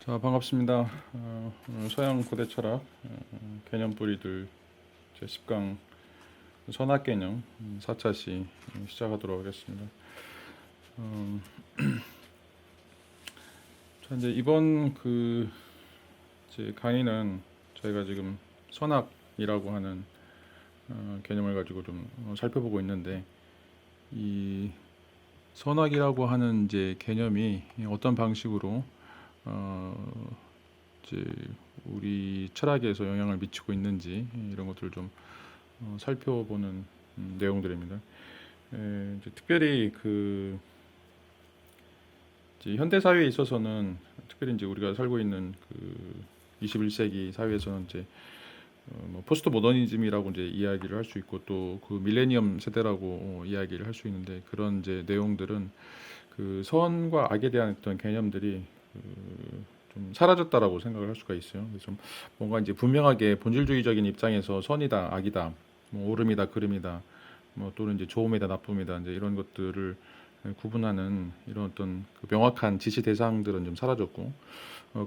자, 반갑습니다. 오늘 서양 고대 철학 개념 뿌리들 제 10강 선학 개념 4차 시 시작하도록 하겠습니다. 어, 자, 이제 이번 제 강의는 저희가 지금 선학이라고 하는 개념을 가지고 좀 살펴보고 있는데, 이 선학이라고 하는 이제 개념이 어떤 방식으로 어, 이제 우리 철학에서 영향을 미치고 있는지 이런 것들을 좀 살펴보는 내용들입니다. 이제 특별히 이제 현대 사회에 있어서는, 특별히 이제 우리가 살고 있는 21세기 사회에서는 이제 뭐 포스트 모더니즘이라고 이제 이야기를 할 수 있고, 또 그 밀레니엄 세대라고 이야기를 할 수 있는데, 그런 이제 내용들은 그 선과 악에 대한 어떤 개념들이 좀 사라졌다라고 생각을 할 수가 있어요. 그래서 좀 뭔가 이제 분명하게 본질주의적인 입장에서 선이다, 악이다, 뭐 옳음이다, 그름이다, 뭐 또는 이제 좋음이다, 나쁨이다, 이제 이런 것들을 구분하는 이런 어떤 명확한 지시 대상들은 좀 사라졌고,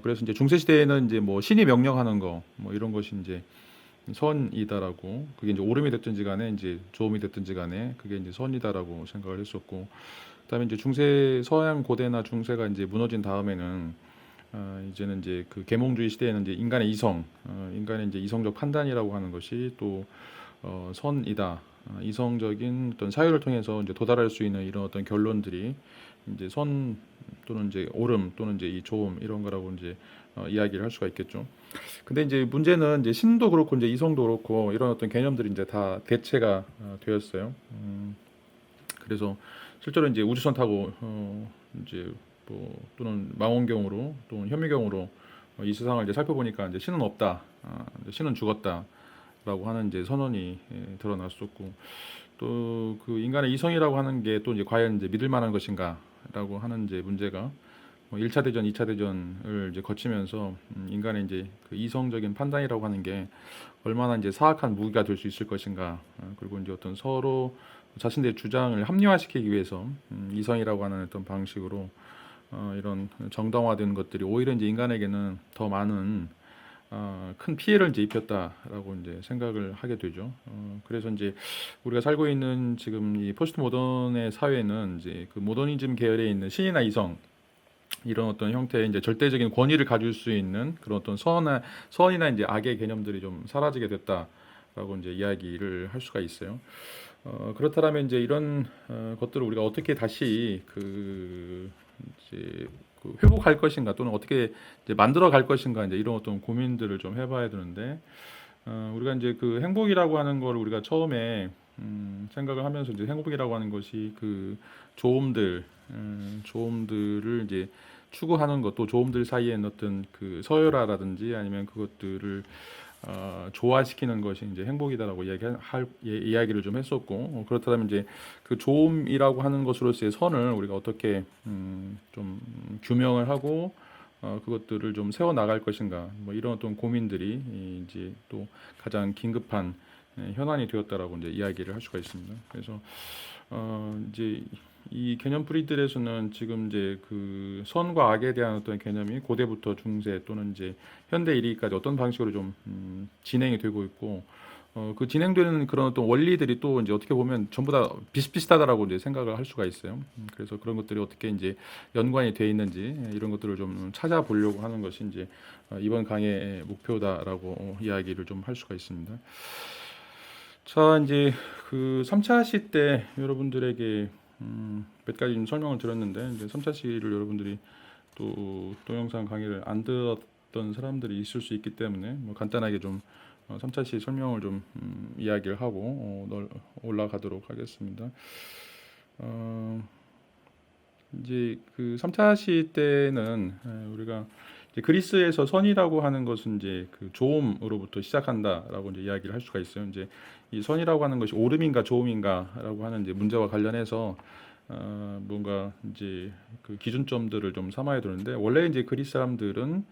그래서 이제 중세 시대에는 이제 뭐 신이 명령하는 거, 뭐 이런 것이 이제 선이다라고, 그게 이제 옳음이 됐든지 간에 이제 좋음이 됐든지 간에 그게 이제 선이다라고 생각을 했었고, 그다음에 이제 중세, 서양 고대나 중세가 이제 무너진 다음에는 이제는 이제 그 계몽주의 시대에는 이제 인간의 이성, 인간의 이제 이성적 판단이라고 하는 것이 또 선이다. 이성적인 어떤 사유를 통해서 이제 도달할 수 있는 이런 어떤 결론들이 이제 선 또는 이제 옳음 또는 이제 이 좋음, 이런 거라고 이제 이야기를 할 수가 있겠죠. 근데 이제 문제는 이제 신도 그렇고 이제 이성도 그렇고 이런 어떤 개념들이 이제 다 대체가 되었어요. 그래서 실제로 이제 우주선 타고 이제 뭐 또는 망원경으로 또는 현미경으로 이 세상을 이제 살펴보니까 이제 신은 없다, 이제 신은 죽었다라고 하는 이제 선언이 드러났었고, 또 그 인간의 이성이라고 하는 게 또 이제 과연 이제 믿을 만한 것인가라고 하는 이제 문제가 뭐 1차 대전, 2차 대전을 이제 거치면서 인간의 이제 그 이성적인 판단이라고 하는 게 얼마나 이제 사악한 무기가 될 수 있을 것인가, 그리고 이제 어떤 서로 자신들의 주장을 합리화시키기 위해서 이성이라고 하는 어떤 방식으로 이런 정당화된 것들이 오히려 이제 인간에게는 더 많은 큰 피해를 이제 입혔다라고 이제 생각을 하게 되죠. 그래서 이제 우리가 살고 있는 지금 이 포스트 모던의 사회는 이제 그 모더니즘 계열에 있는 신이나 이성, 이런 어떤 형태의 이제 절대적인 권위를 가질 수 있는 그런 어떤 선이나 이제 악의 개념들이 좀 사라지게 됐다라고 이제 이야기를 할 수가 있어요. 그렇다면 이제 이런 것들을 우리가 어떻게 다시 이제 회복할 것인가, 또는 어떻게 이제 만들어 갈 것인가, 이제 이런 어떤 고민들을 좀 해봐야 되는데, 우리가 이제 그 행복이라고 하는 걸 우리가 처음에 생각을 하면서, 이제 행복이라고 하는 것이 그 조음들, 조음들을 이제 추구하는 것, 또 조음들 사이에 어떤 그 서열화라든지 아니면 그것들을 조화시키는 것이 이제 행복이다라고 이야기를 좀 했었고, 그렇다면 이제 그 조음이라고 하는 것으로서의 선을 우리가 어떻게 좀 규명을 하고 그것들을 좀 세워 나갈 것인가, 뭐 이런 어떤 고민들이 이제 또 가장 긴급한 현안이 되었다라고 이제 이야기를 할 수가 있습니다. 그래서 이제 이 개념 뿌리들에서는 지금 이제 그 선과 악에 대한 어떤 개념이 고대부터 중세 또는 이제 현대 이르기까지 어떤 방식으로 좀 진행이 되고 있고, 그 진행되는 그런 어떤 원리들이 또 이제 어떻게 보면 전부 다 비슷비슷하다라고 이제 생각을 할 수가 있어요. 그래서 그런 것들이 어떻게 이제 연관이 돼 있는지 이런 것들을 좀 찾아보려고 하는 것이 이제 이번 강의의 목표다라고 이야기를 좀 할 수가 있습니다. 자, 이제 그 3차 시 때 여러분들에게 몇 가지 좀 설명을 드렸는데, 이제 3차 시를 여러분들이 또 동영상 강의를 안 들었던 사람들이 있을 수 있기 때문에 뭐 간단하게 좀 3차 시 설명을 좀 이야기를 하고 올라가도록 하겠습니다. 이제 그 3차 시 때는 우리가 이제 그리스에서 선이라고 하는 것은 이제 그 조음으로부터 시작한다라고 이제 이야기를 할 수가 있어요. 이제 이 선이라고 하는 것이 옳음인가 좋음인가라고 하는 이제 문제와 관련해서 뭔가 이제 그 기준점들을 좀 삼아야 되는데, 원래 이제 그리스 사람들은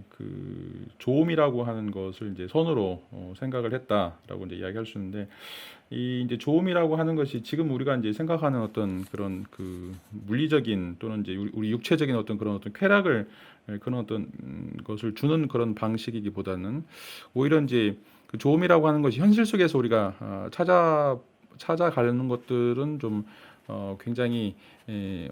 그 조음이라고 하는 것을 이제 선으로 생각을 했다라고 이제 이야기할 수 있는데, 이 이제 조음이라고 하는 것이 지금 우리가 이제 생각하는 어떤 그런 그 물리적인 또는 이제 우리 육체적인 어떤 그런 어떤 쾌락을 그런 어떤 것을 주는 그런 방식이기보다는 오히려 이제 그 조음이라고 하는 것이 현실 속에서 우리가 찾아가는 것들은 좀 굉장히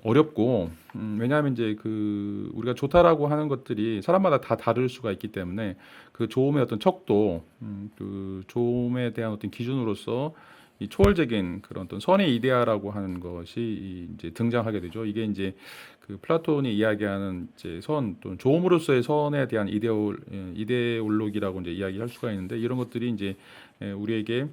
어렵고, 왜냐하면 이제 그 우리가 좋다라고 하는 것들이 사람마다 다 다를 수가 있기 때문에 그 조음의 어떤 척도, 그 조음에 대한 어떤 기준으로서 이 초월적인 그런 어떤 선의 이데아라고 하는 것이 이제 등장하게 되죠. 이게 이제 그 플라톤이 이야기하는 이제 선 또는 조음으로서의 선에 대한 이데올로기라고 이제 이야기할 수가 있는데, 이런 것들이 이제 우리에게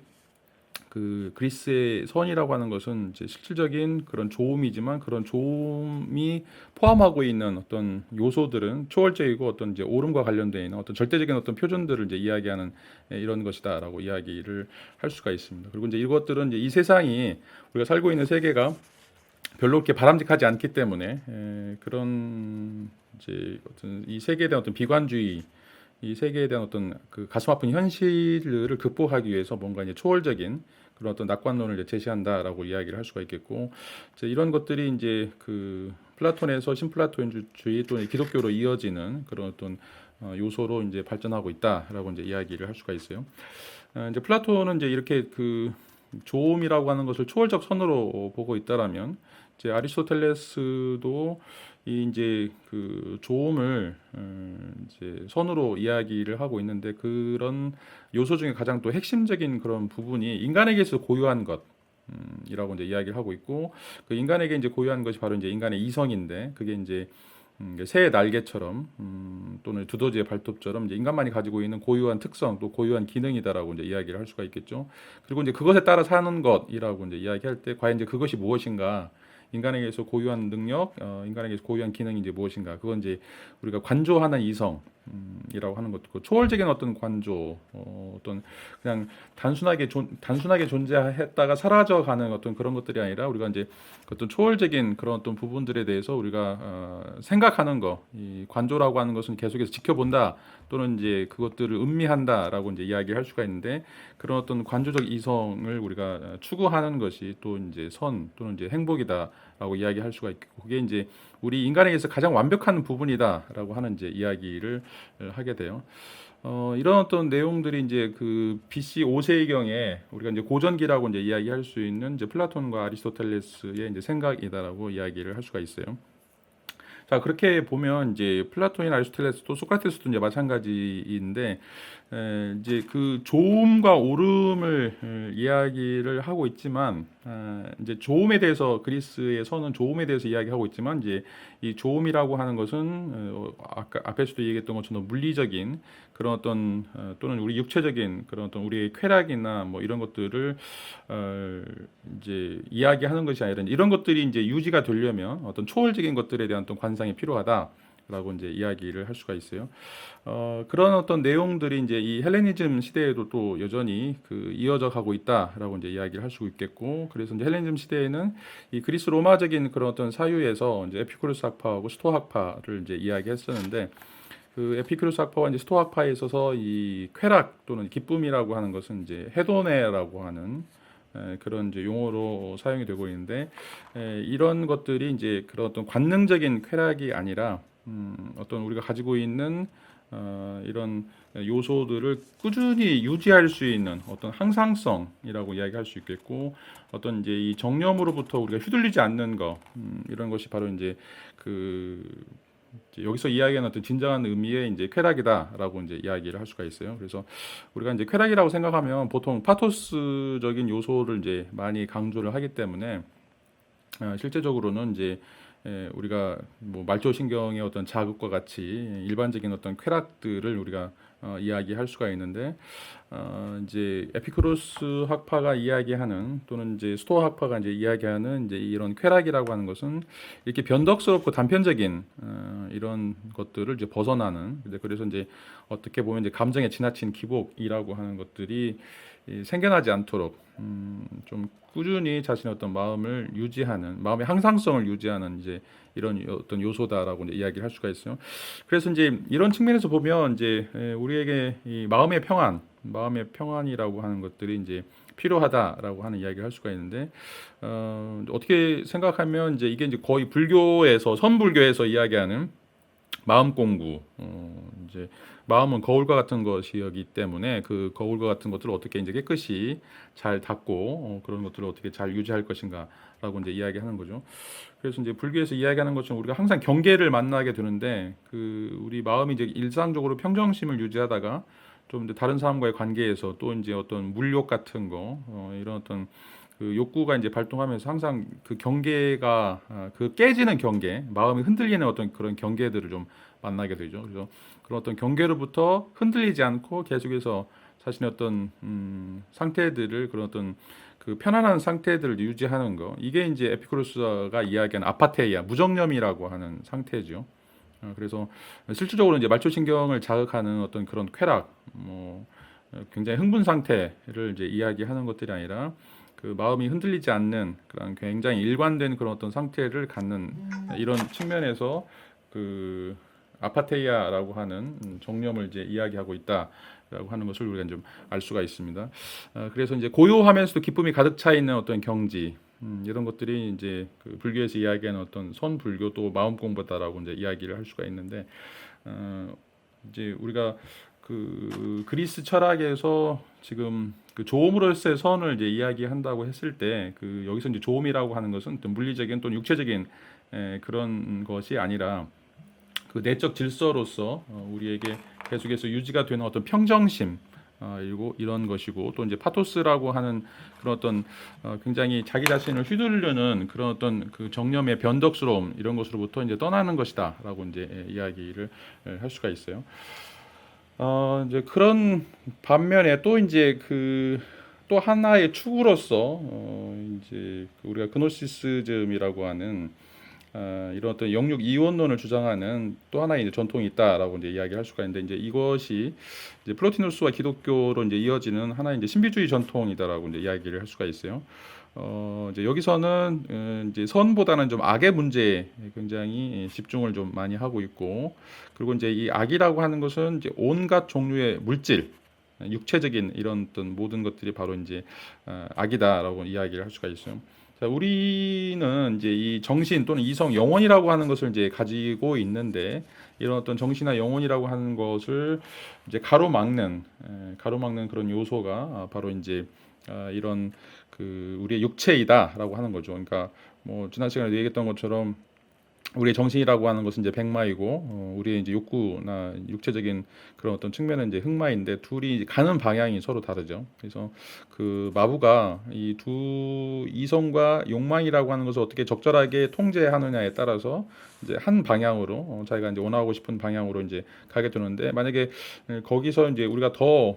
그 그리스의 선이라고 하는 것은 이제 실질적인 그런 조음이지만, 그런 조음이 포함하고 있는 어떤 요소들은 초월적이고 어떤 이제 오름과 관련되어 있는 어떤 절대적인 어떤 표준들을 이제 이야기하는 이런 것이다라고 이야기를 할 수가 있습니다. 그리고 이제 이것들은 이제 이 세상이, 우리가 살고 있는 세계가 별로 그렇게 바람직하지 않기 때문에 그런 이제 어떤 이 세계에 대한 어떤 비관주의, 이 세계에 대한 어떤 그 가슴 아픈 현실을 극복하기 위해서 뭔가 이제 초월적인 그런 어떤 낙관론을 이제 제시한다라고 이야기를 할 수가 있겠고, 이제 이런 것들이 이제 그 플라톤에서 신플라톤주의 또는 기독교로 이어지는 그런 어떤 요소로 이제 발전하고 있다라고 이제 이야기를 할 수가 있어요. 이제 플라톤은 이제 이렇게 그 조음이라고 하는 것을 초월적 선으로 보고 있다라면, 이제 아리스토텔레스도 이 이제 그 조음을 이제 선으로 이야기를 하고 있는데, 그런 요소 중에 가장 또 핵심적인 그런 부분이 인간에게서 고유한 것 이라고 이제 이야기를 하고 있고, 그 인간에게 이제 고유한 것이 바로 이제 인간의 이성인데, 그게 이제 새의 날개처럼 또는 두더지의 발톱처럼 이제 인간만이 가지고 있는 고유한 특성, 또 고유한 기능이다라고 이제 이야기를 할 수가 있겠죠. 그리고 이제 그것에 따라 사는 것이라고 이제 이야기할 때, 과연 이제 그것이 무엇인가? 인간에게서 고유한 능력, 인간에게서 고유한 기능이 이제 무엇인가? 그건 이제 우리가 관조하는 이성이라고 하는 것도, 초월적인 어떤 관조, 어떤 그냥 단순하게 존재했다가 사라져가는 어떤 그런 것들이 아니라, 우리가 이제 어떤 초월적인 그런 어떤 부분들에 대해서 우리가 생각하는 거, 이 관조라고 하는 것은 계속해서 지켜본다 또는 이제 그것들을 음미한다라고 이제 이야기할 수가 있는데, 그런 어떤 관조적 이성을 우리가 추구하는 것이 또 이제 선 또는 이제 행복이다라고 이야기할 수가 있고, 그게 이제 우리 인간에게서 가장 완벽한 부분이다라고 하는 이제 이야기를 하게 돼요. 이런 어떤 내용들이 이제 그 BC 5세경에 우리가 이제 고전기라고 이제 이야기할 수 있는 이제 플라톤과 아리스토텔레스의 이제 생각이다라고 이야기를 할 수가 있어요. 자, 그렇게 보면 이제 플라톤이나 아리스토텔레스도 소크라테스도 이제 마찬가지인데, 이제 그 조음과 오름을 이야기를 하고 있지만, 이제 조음에 대해서, 그리스의 선은 조음에 대해서 이야기하고 있지만, 이제 이 조음이라고 하는 것은 아까 앞에서도 얘기했던 것처럼 물리적인 그런 어떤 또는 우리 육체적인 그런 어떤 우리의 쾌락이나 뭐 이런 것들을 이제 이야기하는 것이 아니라, 이런 것들이 이제 유지가 되려면 어떤 초월적인 것들에 대한 어떤 관상이 필요하다라고 이제 이야기를 할 수가 있어요. 그런 어떤 내용들이 이제 이 헬레니즘 시대에도 또 여전히 그 이어져 가고 있다라고 이제 이야기를 할 수 있겠고, 그래서 이제 헬레니즘 시대에는 이 그리스 로마적인 그런 어떤 사유에서 이제 에피쿠로스 학파하고 스토아 학파를 이제 이야기했었는데, 그 에피쿠로스 학파와 이제 스토아 학파에 있어서 이 쾌락 또는 기쁨이라고 하는 것은 이제 헤도네라고 하는 그런 이제 용어로 사용이 되고 있는데, 이런 것들이 이제 그런 어떤 관능적인 쾌락이 아니라 어떤 우리가 가지고 있는 이런 요소들을 꾸준히 유지할 수 있는 어떤 항상성이라고 이야기할 수 있겠고, 어떤 이제 이 정념으로부터 우리가 휘둘리지 않는 거, 이런 것이 바로 이제 그 이제 여기서 이야기하는 어떤 진정한 의미의 이제 쾌락이다라고 이제 이야기를 할 수가 있어요. 그래서 우리가 이제 쾌락이라고 생각하면 보통 파토스적인 요소를 이제 많이 강조를 하기 때문에, 실제적으로는 이제 우리가 뭐 말초신경의 어떤 자극과 같이 일반적인 어떤 쾌락들을 우리가 이야기할 수가 있는데, 이제 에피쿠로스 학파가 이야기하는 또는 이제 스토아 학파가 이제 이야기하는 이제 이런 쾌락이라고 하는 것은 이렇게 변덕스럽고 단편적인 이런 것들을 이제 벗어나는, 그래서 이제 어떻게 보면 이제 감정에 지나친 기복이라고 하는 것들이 생겨나지 않도록 좀 꾸준히 자신의 어떤 마음을 유지하는, 마음의 항상성을 유지하는 이제 이런 어떤 요소다라고 이제 이야기를 할 수가 있어요. 그래서 이제 이런 측면에서 보면 이제 우리에게 이 마음의 평안이라고 하는 것들이 이제 필요하다라고 하는 이야기를 할 수가 있는데, 어떻게 생각하면 이제 이게 이제 거의 불교에서 선불교에서 이야기하는 마음 공부, 이제 마음은 거울과 같은 것이기 때문에 그 거울과 같은 것들을 어떻게 이제 깨끗이 잘 닦고 그런 것들을 어떻게 잘 유지할 것인가라고 이제 이야기하는 거죠. 그래서 이제 불교에서 이야기하는 것처럼 우리가 항상 경계를 만나게 되는데 그 우리 마음이 이제 일상적으로 평정심을 유지하다가 좀 이제 다른 사람과의 관계에서 또 이제 어떤 물욕 같은 거 이런 어떤 그 욕구가 이제 발동하면서 항상 그 경계가 그 깨지는 경계, 마음이 흔들리는 어떤 그런 경계들을 좀 만나게 되죠. 그래서 그런 어떤 경계로부터 흔들리지 않고 계속해서 자신의 어떤 상태들을 그런 어떤 그 편안한 상태들을 유지하는 거, 이게 이제 에피쿠로스가 이야기하는 아파테이아, 무정념이라고 하는 상태죠. 그래서 실질적으로 이제 말초신경을 자극하는 어떤 그런 쾌락, 뭐 굉장히 흥분 상태를 이제 이야기하는 것들이 아니라 그 마음이 흔들리지 않는 그런 굉장히 일관된 그런 어떤 상태를 갖는 이런 측면에서 그 아파테이아라고 하는 정념을 이제 이야기하고 있다라고 하는 것을 우리가 좀 알 수가 있습니다. 그래서 이제 고요하면서도 기쁨이 가득 차 있는 어떤 경지, 이런 것들이 이제 그 불교에서 이야기하는 어떤 선불교 또 마음 공부다라고 이제 이야기를 할 수가 있는데, 이제 우리가 그 그리스 철학에서 지금 그 조음으로서의 선을 이제 이야기한다고 했을 때 그 여기서 이제 조음이라고 하는 것은 어떤 물리적인 또는 육체적인 그런 것이 아니라 그 내적 질서로서 우리에게 계속해서 유지가 되는 어떤 평정심, 그리고 이런 것이고 또 이제 파토스라고 하는 그런 어떤 굉장히 자기 자신을 휘두르는 그런 어떤 그 정념의 변덕스러움, 이런 것으로부터 이제 떠나는 것이다라고 이제 이야기를 할 수가 있어요. 이제 그런 반면에 또 이제 그 또 하나의 축으로서 이제 우리가 그노시시즘이라고 하는 이런 어떤 영육 이원론을 주장하는 또 하나의 이제 전통이 있다라고 이제 이야기할 수가 있는데, 이제 이것이 이제 플로티누스와 기독교로 이제 이어지는 하나의 이제 신비주의 전통이다라고 이제 이야기를 할 수가 있어요. 이제 여기서는 이제 선보다는 좀 악의 문제에 굉장히 집중을 좀 많이 하고 있고, 그리고 이제 이 악이라고 하는 것은 이제 온갖 종류의 물질, 육체적인 이런 어떤 모든 것들이 바로 이제 악이다라고 이야기를 할 수가 있어요. 자, 우리는 이제 이 정신 또는 이성, 영혼이라고 하는 것을 이제 가지고 있는데, 이런 어떤 정신이나 영혼이라고 하는 것을 이제 가로막는 그런 요소가 바로 이제 이런 그 우리의 육체이다라고 하는 거죠. 그러니까 뭐 지난 시간에 얘기했던 것처럼 우리의 정신이라고 하는 것은 이제 백마이고, 우리의 이제 욕구나 육체적인 그런 어떤 측면은 이제 흑마인데, 둘이 가는 방향이 서로 다르죠. 그래서 그 마부가 이 두 이성과 욕망이라고 하는 것을 어떻게 적절하게 통제하느냐에 따라서 이제 한 방향으로 자기가 이제 원하고 싶은 방향으로 이제 가게 되는데, 만약에 거기서 이제 우리가 더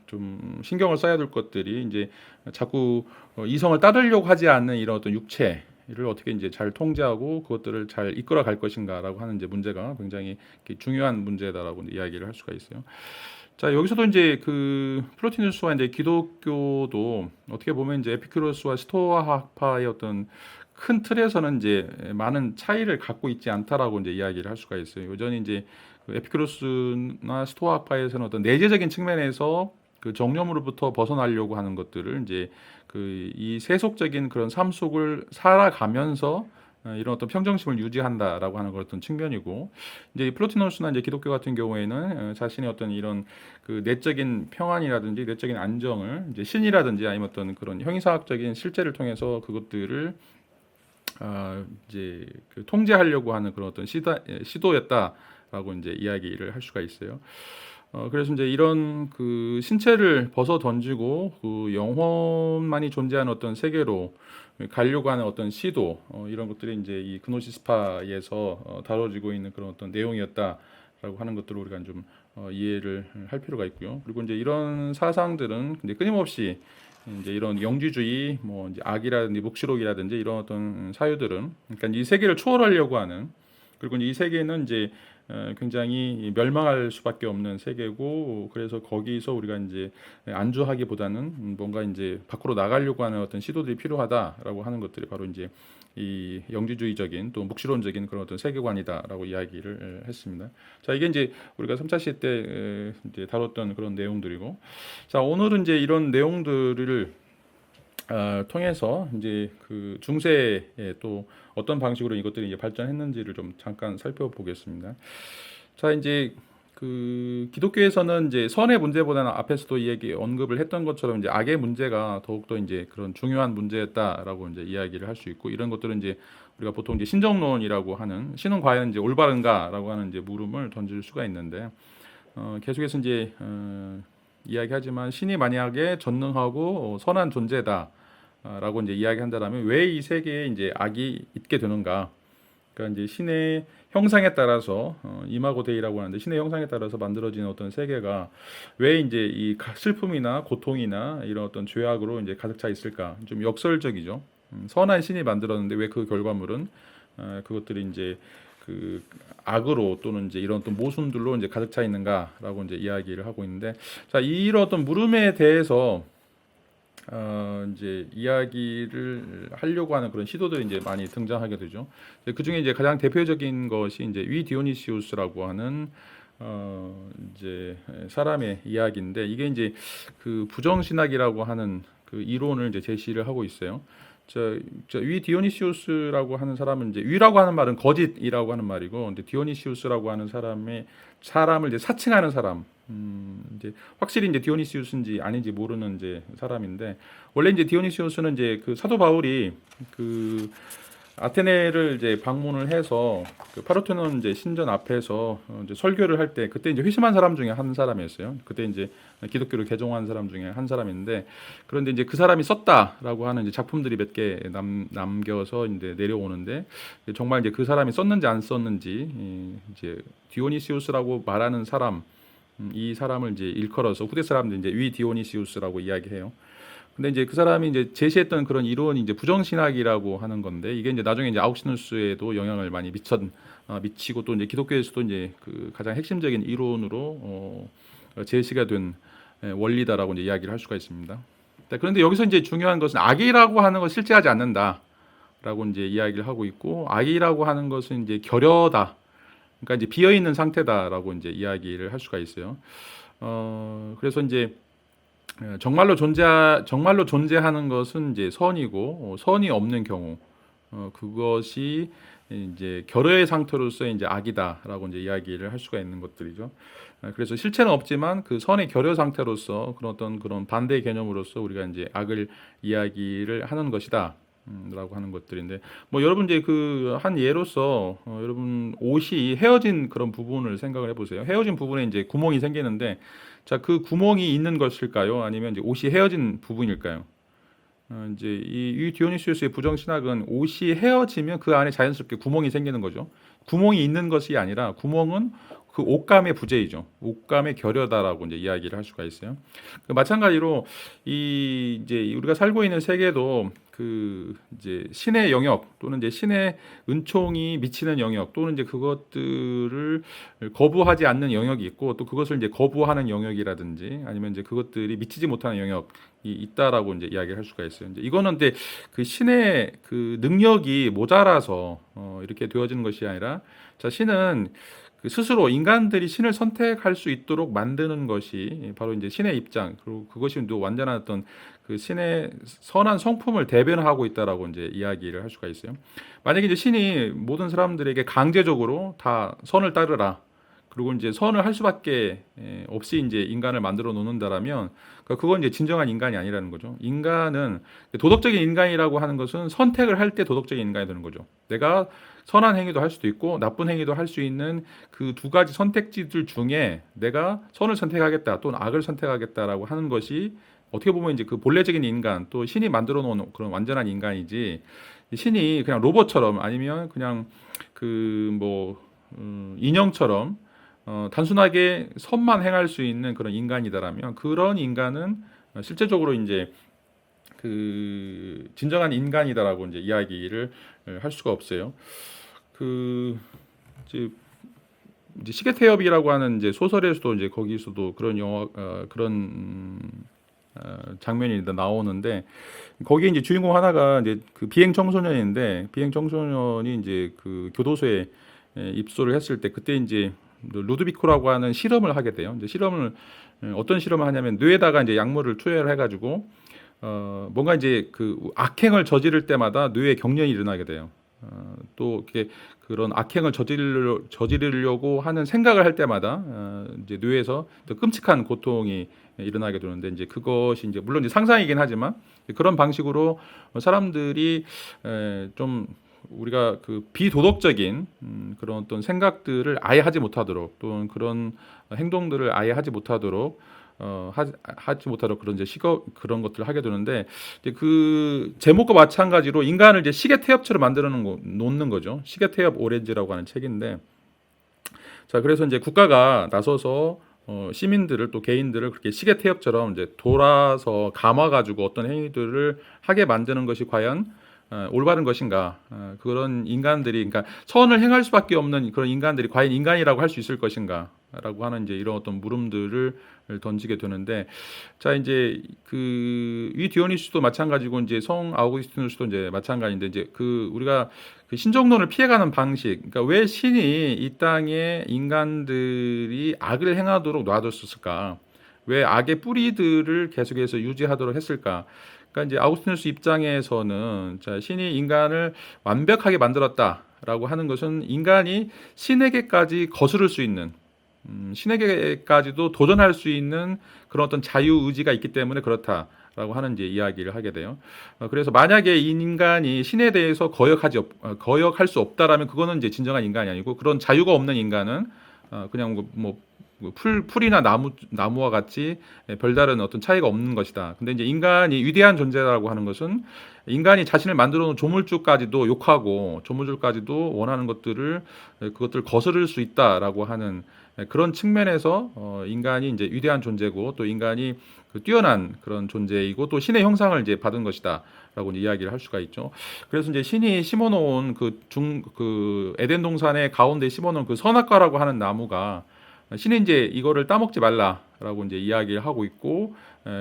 좀 신경을 써야 될 것들이 이제 자꾸 이성을 따르려고 하지 않는 이런 어떤 육체 이를 어떻게 이제 잘 통제하고 그것들을 잘 이끌어 갈 것인가라고 하는 이제 문제가 굉장히 중요한 문제다라고 이야기를 할 수가 있어요. 자, 여기서도 이제 그 플로티누스와 이제 기독교도 어떻게 보면 이제 에피큐로스와 스토아 학파의 어떤 큰 틀에서는 이제 많은 차이를 갖고 있지 않다라고 이제 이야기를 할 수가 있어요. 여전히 이제 그 에피큐로스나 스토아 학파에서는 어떤 내재적인 측면에서 그 정념으로부터 벗어나려고 하는 것들을 이제 그 이 세속적인 그런 삶 속을 살아가면서 이런 어떤 평정심을 유지한다라고 하는 그런 어떤 측면이고, 이제 플로티노스나 이제 기독교 같은 경우에는 자신의 어떤 이런 그 내적인 평안이라든지 내적인 안정을 이제 신이라든지 아니면 어떤 그런 형이상학적인 실제를 통해서 그것들을 이제 그 통제하려고 하는 그런 어떤 시도였다라고 이제 이야기를 할 수가 있어요. 그래서 이제 이런 그 신체를 벗어 던지고 그 영혼만이 존재하는 어떤 세계로 가려고 하는 어떤 시도, 이런 것들이 이제 이 그노시스파에서 다뤄지고 있는 그런 어떤 내용이었다라고 하는 것들을 우리가 좀 이해를 할 필요가 있고요. 그리고 이제 이런 사상들은 이제 끊임없이 이제 이런 영지주의, 뭐 이제 악이라든지 묵시록이라든지 이런 어떤 사유들은, 그러니까 이 세계를 초월하려고 하는, 그리고 이 세계는 이제 굉장히 멸망할 수밖에 없는 세계고, 그래서 거기서 우리가 이제 안주하기보다는 뭔가 이제 밖으로 나가려고 하는 어떤 시도들이 필요하다라고 하는 것들이 바로 이제 이 영지주의적인 또 묵시론적인 그런 어떤 세계관이다라고 이야기를 했습니다. 자, 이게 이제 우리가 3차 시대 때 이제 다뤘던 그런 내용들이고, 자, 오늘은 이제 이런 내용들을 통해서 이제 그 중세에 또 어떤 방식으로 이것들이 이제 발전했는지를 좀 잠깐 살펴보겠습니다. 자, 이제 그 기독교에서는 이제 선의 문제보다는 앞에서도 이야기 언급을 했던 것처럼 이제 악의 문제가 더욱더 이제 그런 중요한 문제였다라고 이제 이야기를 할 수 있고, 이런 것들은 이제 우리가 보통 이제 신정론이라고 하는, 신은 과연 이제 올바른가라고 하는 이제 물음을 던질 수가 있는데, 계속해서 이제 이야기하지만 신이 만약에 전능하고 선한 존재다 라고 이제 이야기한다라면 왜 이 세계에 이제 악이 있게 되는가? 그러니까 이제 신의 형상에 따라서 이마고 데이라고 하는데, 신의 형상에 따라서 만들어진 어떤 세계가 왜 이제 이 슬픔이나 고통이나 이런 어떤 죄악으로 이제 가득 차 있을까? 좀 역설적이죠. 선한 신이 만들었는데 왜 그 결과물은 그것들이 이제 그 악으로 또는 이제 이런 어떤 모순들로 이제 가득 차 있는가라고 이제 이야기를 하고 있는데, 자, 이런 어떤 물음에 대해서 이제 이야기를 하려고 하는 그런 시도들이 이제 많이 등장하게 되죠. 그 중에 이제 가장 대표적인 것이 이제 위 디오니시우스라고 하는 이제 사람의 이야기인데, 이게 이제 그 부정신학이라고 하는 그 이론을 이제 제시를 하고 있어요. 위 디오니시우스라고 하는 사람은, 이제 위라고 하는 말은 거짓이라고 하는 말이고, 근데 디오니시우스라고 하는 사람을 이제 사칭하는 사람. 이제 확실히 이제 디오니시우스인지 아닌지 모르는 이제 사람인데, 원래 이제 디오니시우스는 이제 그 사도 바울이 그 아테네를 이제 방문을 해서 그 파르테논 이제 신전 앞에서 이제 설교를 할 때, 그때 이제 회심한 사람 중에 한 사람이었어요. 그때 이제 기독교를 개종한 사람 중에 한 사람인데, 그런데 이제 그 사람이 썼다라고 하는 이제 작품들이 몇 개 남겨서 이제 내려오는데, 정말 이제 그 사람이 썼는지 안 썼는지 이제 디오니시우스라고 말하는 사람, 이 사람을 이제 일컬어서 후대 사람들 이제 위 디오니시우스라고 이야기해요. 근데 이제 그 사람이 이제 제시했던 그런 이론이 이제 부정신학이라고 하는 건데, 이게 이제 나중에 이제 아우구스티누스에도 영향을 많이 미치고, 또 이제 기독교에서도 이제 그 가장 핵심적인 이론으로 제시가 된 원리다라고 이제 이야기를 할 수가 있습니다. 그런데 여기서 이제 중요한 것은 악이라고 하는 것 실제하지 않는다라고 이제 이야기를 하고 있고, 악이라고 하는 것은 이제 결여다. 그러니까 이제 비어 있는 상태다라고 이제 이야기를 할 수가 있어요. 그래서 이제 정말로 존재하는 것은 이제 선이고, 선이 없는 경우 그것이 이제 결여의 상태로서 이제 악이다라고 이제 이야기를 할 수가 있는 것들이죠. 그래서 실체는 없지만 그 선의 결여 상태로서 그런 어떤 그런 반대 개념으로서 우리가 이제 악을 이야기를 하는 것이다. 라고 하는 것들인데, 뭐 여러분 이제 그 한 예로서 여러분 옷이 헤어진 그런 부분을 생각을 해보세요. 헤어진 부분에 이제 구멍이 생기는데, 자, 그 구멍이 있는 것일까요? 아니면 이제 옷이 헤어진 부분일까요? 이제 이 디오니시우스의 부정신학은 옷이 헤어지면 그 안에 자연스럽게 구멍이 생기는 거죠. 구멍이 있는 것이 아니라 구멍은 그 옷감의 부재이죠. 옷감의 결여다라고 이제 이야기를 할 수가 있어요. 마찬가지로 이 이제 우리가 살고 있는 세계도 그 이제 신의 영역 또는 이제 신의 은총이 미치는 영역, 또는 이제 그것들을 거부하지 않는 영역이 있고, 또 그것을 이제 거부하는 영역이라든지 아니면 이제 그것들이 미치지 못하는 영역이 있다라고 이제 이야기를 할 수가 있어요. 이제 이거는 이제 그 신의 그 능력이 모자라서 이렇게 되어지는 것이 아니라, 자, 신은 그 스스로 인간들이 신을 선택할 수 있도록 만드는 것이 바로 이제 신의 입장, 그리고 그것이 또 완전한 어떤 그 신의 선한 성품을 대변하고 있다라고 이제 이야기를 할 수가 있어요. 만약에 이제 신이 모든 사람들에게 강제적으로 다 선을 따르라, 그리고 이제 선을 할 수밖에 없이 이제 인간을 만들어 놓는다라면, 그건 이제 진정한 인간이 아니라는 거죠. 인간은, 도덕적인 인간이라고 하는 것은 선택을 할 때 도덕적인 인간이 되는 거죠. 내가 선한 행위도 할 수도 있고 나쁜 행위도 할 수 있는 그 두 가지 선택지들 중에 내가 선을 선택하겠다 또는 악을 선택하겠다라고 하는 것이 어떻게 보면 이제 그 본래적인 인간, 또 신이 만들어 놓은 그런 완전한 인간이지, 신이 그냥 로봇처럼 아니면 그냥 그 뭐 인형처럼 단순하게 선만 행할 수 있는 그런 인간이다라면, 그런 인간은 실제적으로 이제 그 진정한 인간이다라고 이제 이야기를 할 수가 없어요. 그 이제 시계태엽이라고 하는 이제 소설에서도 이제 거기서도 그런 그런 장면이 나오는데, 거기에 이제 주인공 하나가 이제 그 비행 청소년인데, 비행 청소년이 이제 그 교도소에 입소를 했을 때, 그때 이제 루드비코라고 하는 실험을 하게 돼요. 이제 어떤 실험을 하냐면 뇌에다가 이제 약물을 투여를 해가지고 뭔가 이제 그 악행을 저지를 때마다 뇌에 경련이 일어나게 돼요. 또 이렇게 그런 악행을 저지르려고 하는 생각을 할 때마다 이제 뇌에서 더 끔찍한 고통이 일어나게 되는데 이제 그것이 이제 물론 이제 상상이긴 하지만 그런 방식으로 사람들이 좀 우리가 그 비도덕적인 그런 어떤 생각들을 아예 하지 못하도록 또는 그런 행동들을 아예 하지 못하도록 하지 못하도록 그런 이제 식업 그런 것들을 하게 되는데 이제 그 제목과 마찬가지로 인간을 이제 시계 태엽처럼 만들어 놓는 거죠. 시계 태엽 오렌지라고 하는 책인데 자 그래서 이제 국가가 나서서 시민들을 또 개인들을 그렇게 시계 태엽처럼 이제 돌아서 감아 가지고 어떤 행위들을 하게 만드는 것이 과연 올바른 것인가? 그런 인간들이 그러니까 선을 행할 수밖에 없는 그런 인간들이 과연 인간이라고 할 수 있을 것인가? 라고 하는 이제 이런 어떤 물음들을 던지게 되는데 자 이제 그 이 디오니수도 마찬가지고 이제 성 아우구스티누스도 이제 마찬가지인데 이제 그 우리가 그 신정론을 피해가는 방식 그러니까 왜 신이 이 땅에 인간들이 악을 행하도록 놔뒀을까? 왜 악의 뿌리들을 계속해서 유지하도록 했을까? 그러니까 이제 아우구스티누스 입장에서는 자, 신이 인간을 완벽하게 만들었다라고 하는 것은 인간이 신에게까지 거스를 수 있는 신에게까지도 도전할 수 있는 그런 어떤 자유 의지가 있기 때문에 그렇다라고 하는 이제 이야기를 하게 돼요. 그래서 만약에 인간이 신에 대해서 거역할 수 없다라면 그거는 이제 진정한 인간이 아니고 그런 자유가 없는 인간은 그냥 뭐 풀이나 나무와 같이 별다른 어떤 차이가 없는 것이다. 근데 이제 인간이 위대한 존재라고 하는 것은 인간이 자신을 만들어 놓은 조물주까지도 욕하고 조물주까지도 원하는 것들을 그것들 거스를 수 있다라고 하는 그런 측면에서 인간이 이제 위대한 존재고 또 인간이 그 뛰어난 그런 존재이고 또 신의 형상을 이제 받은 것이다라고 이야기를 할 수가 있죠. 그래서 이제 신이 심어놓은 그 에덴 동산의 가운데 심어놓은 그 선악과라고 하는 나무가 신이 이제 이거를 따먹지 말라라고 이제 이야기를 하고 있고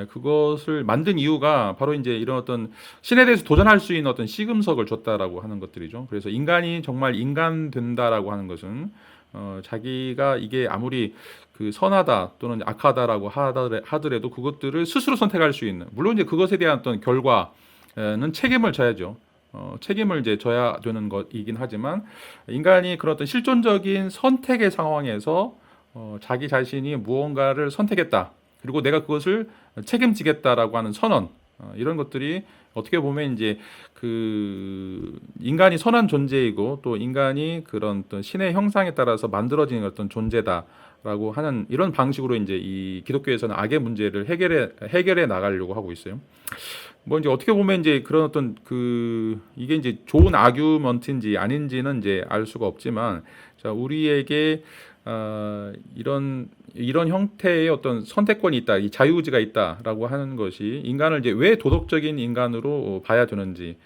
그것을 만든 이유가 바로 이제 이런 어떤 신에 대해서 도전할 수 있는 어떤 시금석을 줬다라고 하는 것들이죠. 그래서 인간이 정말 인간 된다라고 하는 것은 자기가 이게 아무리 그 선하다 또는 악하다라고 하더라도 그것들을 스스로 선택할 수 있는 물론 이제 그것에 대한 어떤 결과는 책임을 져야죠. 책임을 이제 져야 되는 것이긴 하지만 인간이 그런 어떤 실존적인 선택의 상황에서 자기 자신이 무언가를 선택했다. 그리고 내가 그것을 책임지겠다라고 하는 선언. 이런 것들이 어떻게 보면 이제 그 인간이 선한 존재이고 또 인간이 그런 어떤 신의 형상에 따라서 만들어진 어떤 존재다라고 하는 이런 방식으로 이제 이 기독교에서는 악의 문제를 해결해 나가려고 하고 있어요. 뭐 이제 어떻게 보면 이제 그런 어떤 그 이게 이제 좋은 아규먼트인지 아닌지는 이제 알 수가 없지만 자 우리에게 이런 형태의 어떤 선택권이 있다, 이 자유의지가 있다라고 하는 것이 인간을 이제 왜 도덕적인 인간으로 봐야 되는지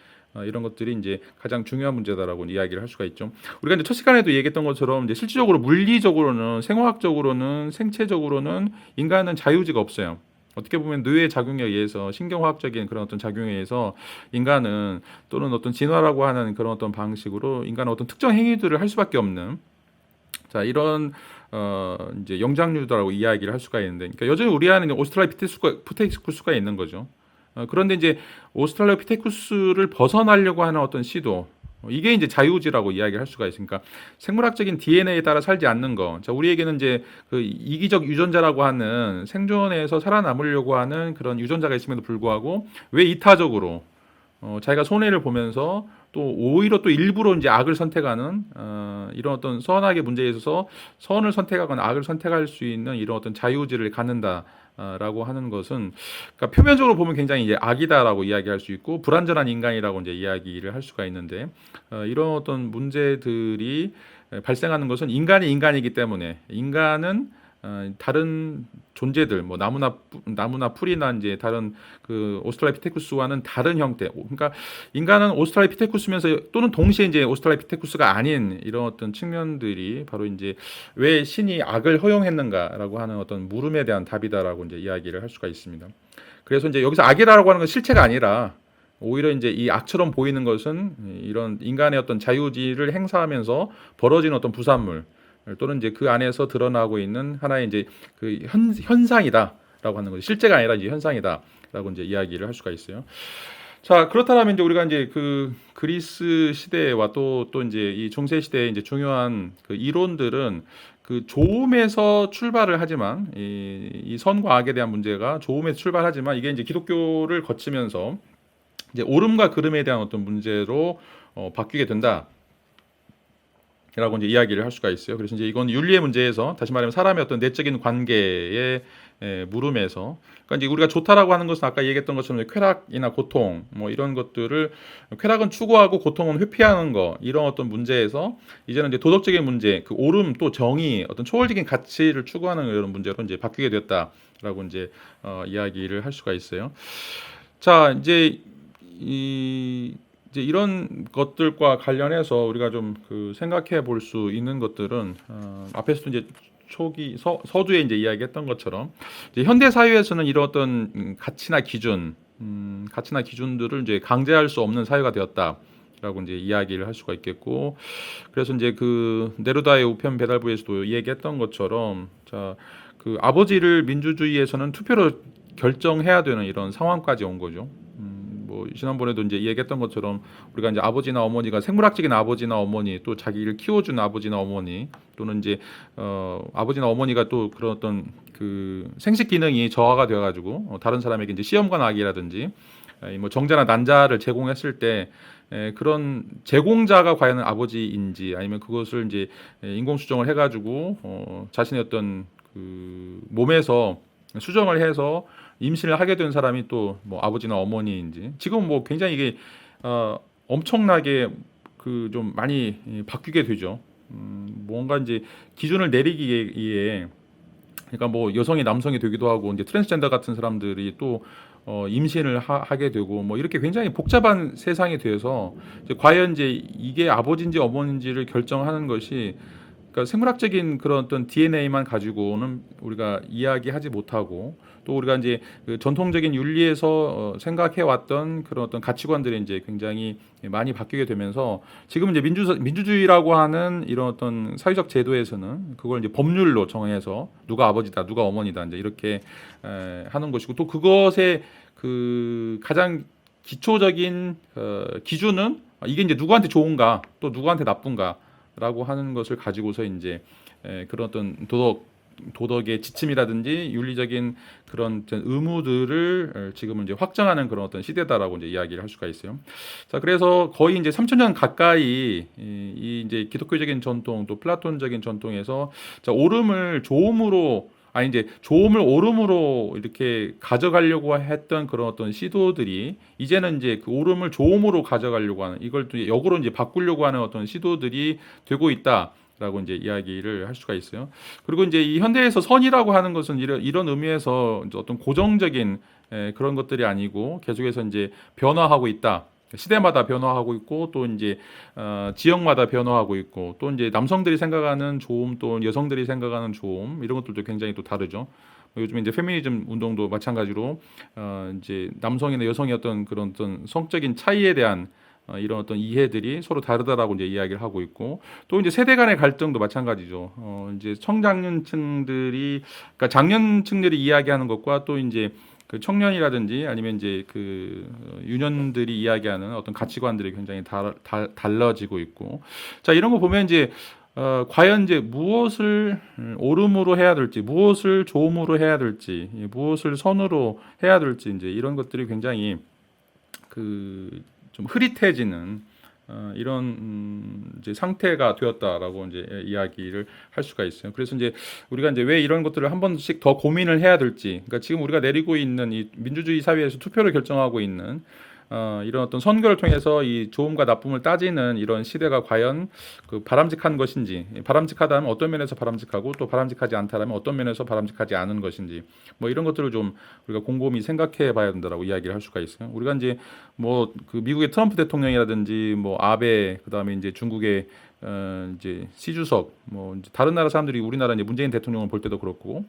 이런 것들이 이제 가장 중요한 문제다라고 이야기를 할 수가 있죠. 우리가 이제 첫 시간에도 얘기했던 것처럼 이제 실질적으로 물리적으로는 생화학적으로는 생체적으로는 인간은 자유의지가 없어요. 어떻게 보면 뇌의 작용에 의해서 신경화학적인 그런 어떤 작용에 의해서 인간은 또는 어떤 진화라고 하는 그런 어떤 방식으로 인간은 어떤 특정 행위들을 할 수밖에 없는 자 이런 이제 영장류다라고 이야기를 할 수가 있는데, 그러니까 여전히 우리 안에 오스트랄로피테쿠스가 있는 거죠. 그런데 이제 오스트랄로피테쿠스를 벗어나려고 하는 어떤 시도, 이게 이제 자유의지라고 이야기할 수가 있으니까 생물학적인 DNA에 따라 살지 않는 거. 자 우리에게는 이제 그 이기적 유전자라고 하는 생존에서 살아남으려고 하는 그런 유전자가 있음에도 불구하고 왜 이타적으로 자기가 손해를 보면서 또 오히려 또 일부러 이제 악을 선택하는 이런 어떤 선악의 문제에 있어서 선을 선택하거나 악을 선택할 수 있는 이런 어떤 자유의지를 갖는다라고 하는 것은 그러니까 표면적으로 보면 굉장히 이제 악이다라고 이야기할 수 있고 불완전한 인간이라고 이제 이야기를 할 수가 있는데 이런 어떤 문제들이 발생하는 것은 인간이 인간이기 때문에 인간은 다른 존재들 뭐 나무나 풀이나 이제 다른 그 오스트랄로피테쿠스와는 다른 형태. 그러니까 인간은 오스트랄로피테쿠스면서 또는 동시에 이제 오스트랄로피테쿠스가 아닌 이런 어떤 측면들이 바로 이제 왜 신이 악을 허용했는가라고 하는 어떤 물음에 대한 답이다라고 이제 이야기를 할 수가 있습니다. 그래서 이제 여기서 악이라고 하는 건 실체가 아니라 오히려 이제 이 악처럼 보이는 것은 이런 인간의 어떤 자유의지를 행사하면서 벌어진 어떤 부산물 또는 이제 그 안에서 드러나고 있는 하나의 이제 그 현상이다라고 하는 거죠. 실제가 아니라 이제 현상이다. 된다라고 이제 이야기를 할 수가 있어요. 자, 그렇다면 이제 우리가 이제 그 그리스 시대와 또 이제 이 중세 시대의 이제 중요한 그 이론들은 그 조음에서 출발을 하지만 이 선과 악에 대한 문제가 조음에서 출발하지만 이게 이제 기독교를 거치면서 이제 옳음과 그름에 대한 어떤 문제로 바뀌게 된다. 라고 이제 이야기를 할 수가 있어요. 그래서 이제 이건 윤리의 문제에서 다시 말하면 사람의 어떤 내적인 관계의 물음에서 그러니까 이제 우리가 좋다라고 하는 것은 아까 얘기했던 것처럼 쾌락이나 고통 뭐 이런 것들을 쾌락은 추구하고 고통은 회피하는 거 이런 어떤 문제에서 이제는 이제 도덕적인 문제, 그 옳음 또 정의 어떤 초월적인 가치를 추구하는 이런 문제로 이제 바뀌게 됐다라고 이제 이야기를 할 수가 있어요. 자, 이제 이런 것들과 관련해서 우리가 좀 그 생각해 볼 수 있는 것들은 앞에서도 이제 초기 서두에 이제 이야기했던 것처럼 이제 현대 사회에서는 이런 어떤 가치나 기준들을 이제 강제할 수 없는 사회가 되었다라고 이제 이야기를 할 수가 있겠고, 그래서 이제 그 네루다의 우편 배달부에서도 얘기했던 것처럼 자, 그 아버지를 민주주의에서는 투표로 결정해야 되는 이런 상황까지 온 거죠. 뭐 지난번에도 이제 얘기했던 것처럼 우리가 이제 아버지나 어머니가 생물학적인 아버지나 어머니 또 자기를 키워준 아버지나 어머니 또는 이제 아버지나 어머니가 또 그런 어떤 그 생식 기능이 저하가 되어가지고 다른 사람에게 이제 시험관 아기라든지 뭐 정자나 난자를 제공했을 때 그런 제공자가 과연 아버지인지 아니면 그것을 이제 인공 수정을 해가지고 자신의 어떤 그 몸에서 수정을 해서 임신을 하게 된 사람이 또 뭐 아버지나 어머니인지 지금 뭐 굉장히 이게 엄청나게 그 좀 많이 바뀌게 되죠. 뭔가 이제 기준을 내리기에 그러니까 뭐 여성이 남성이 되기도 하고 이제 트랜스젠더 같은 사람들이 또 임신을 하게 되고 뭐 이렇게 굉장히 복잡한 세상이 돼서 이제 과연 이제 이게 아버지인지 어머니인지를 결정하는 것이 그러니까 생물학적인 그런 어떤 DNA만 가지고는 우리가 이야기하지 못하고 또 우리가 이제 그 전통적인 윤리에서 생각해 왔던 그런 어떤 가치관들이 이제 굉장히 많이 바뀌게 되면서 지금 이제 민주주의라고 하는 이런 어떤 사회적 제도에서는 그걸 이제 법률로 정해서 누가 아버지다, 누가 어머니다 이제 이렇게 하는 것이고 또 그것의 그 가장 기초적인 기준은 이게 이제 누구한테 좋은가 또 누구한테 나쁜가 라고 하는 것을 가지고서 이제 그런 어떤 도덕의 지침이라든지 윤리적인 그런 의무들을 지금은 이제 확정하는 그런 어떤 시대다라고 이제 이야기를 할 수가 있어요. 자, 그래서 거의 이제 3,000년 가까이 이 이제 기독교적인 전통 또 플라톤적인 전통에서 자, 옳음을 조음으로 아니 이제 조음을 옳음으로 이렇게 가져가려고 했던 그런 어떤 시도들이 이제는 이제 그 옳음을 조음으로 가져가려고 하는 이걸 또 역으로 이제 바꾸려고 하는 어떤 시도들이 되고 있다라고 이제 이야기를 할 수가 있어요. 그리고 이제 이 현대에서 선이라고 하는 것은 이런 의미에서 어떤 고정적인 그런 것들이 아니고 계속해서 이제 변화하고 있다. 시대마다 변화하고 있고 또 이제 지역마다 변화하고 있고 또 이제 남성들이 생각하는 좋음 또 여성들이 생각하는 좋음 이런 것들도 굉장히 또 다르죠. 요즘 이제 페미니즘 운동도 마찬가지로 이제 남성이나 여성의 어떤 그런 어떤 성적인 차이에 대한 이런 어떤 이해들이 서로 다르다라고 이제 이야기를 하고 있고 또 이제 세대 간의 갈등도 마찬가지죠. 이제 청장년층들이 그러니까 장년층들이 이야기하는 것과 또 이제 그 청년이라든지 아니면 이제 그 유년들이 이야기하는 어떤 가치관들이 굉장히 달라지고 있고 자 이런 거 보면 이제 과연 이제 무엇을 옳음으로 해야 될지 무엇을 좋음으로 해야 될지 무엇을 선으로 해야 될지 이제 이런 것들이 굉장히 그 좀 흐릿해지는 이런 이제 상태가 되었다라고 이제 이야기를 할 수가 있어요. 그래서 이제 우리가 이제 왜 이런 것들을 한 번씩 더 고민을 해야 될지, 그러니까 지금 우리가 내리고 있는 이 민주주의 사회에서 투표를 결정하고 있는 이런 어떤 선거를 통해서 이 좋음과 나쁨을 따지는 이런 시대가 과연 그 바람직한 것인지, 바람직하다면 어떤 면에서 바람직하고 또 바람직하지 않다면 어떤 면에서 바람직하지 않은 것인지, 뭐 이런 것들을 좀 우리가 곰곰이 생각해-봐야 된다라고 이야기를 할 수가 있어요. 우리가 이제 뭐 그 미국의 트럼프 대통령이라든지 뭐 아베 그다음에 이제 중국의 이제 시주석 뭐 이제 다른 나라 사람들이 우리나라 이제 문재인 대통령을 볼 때도 그렇고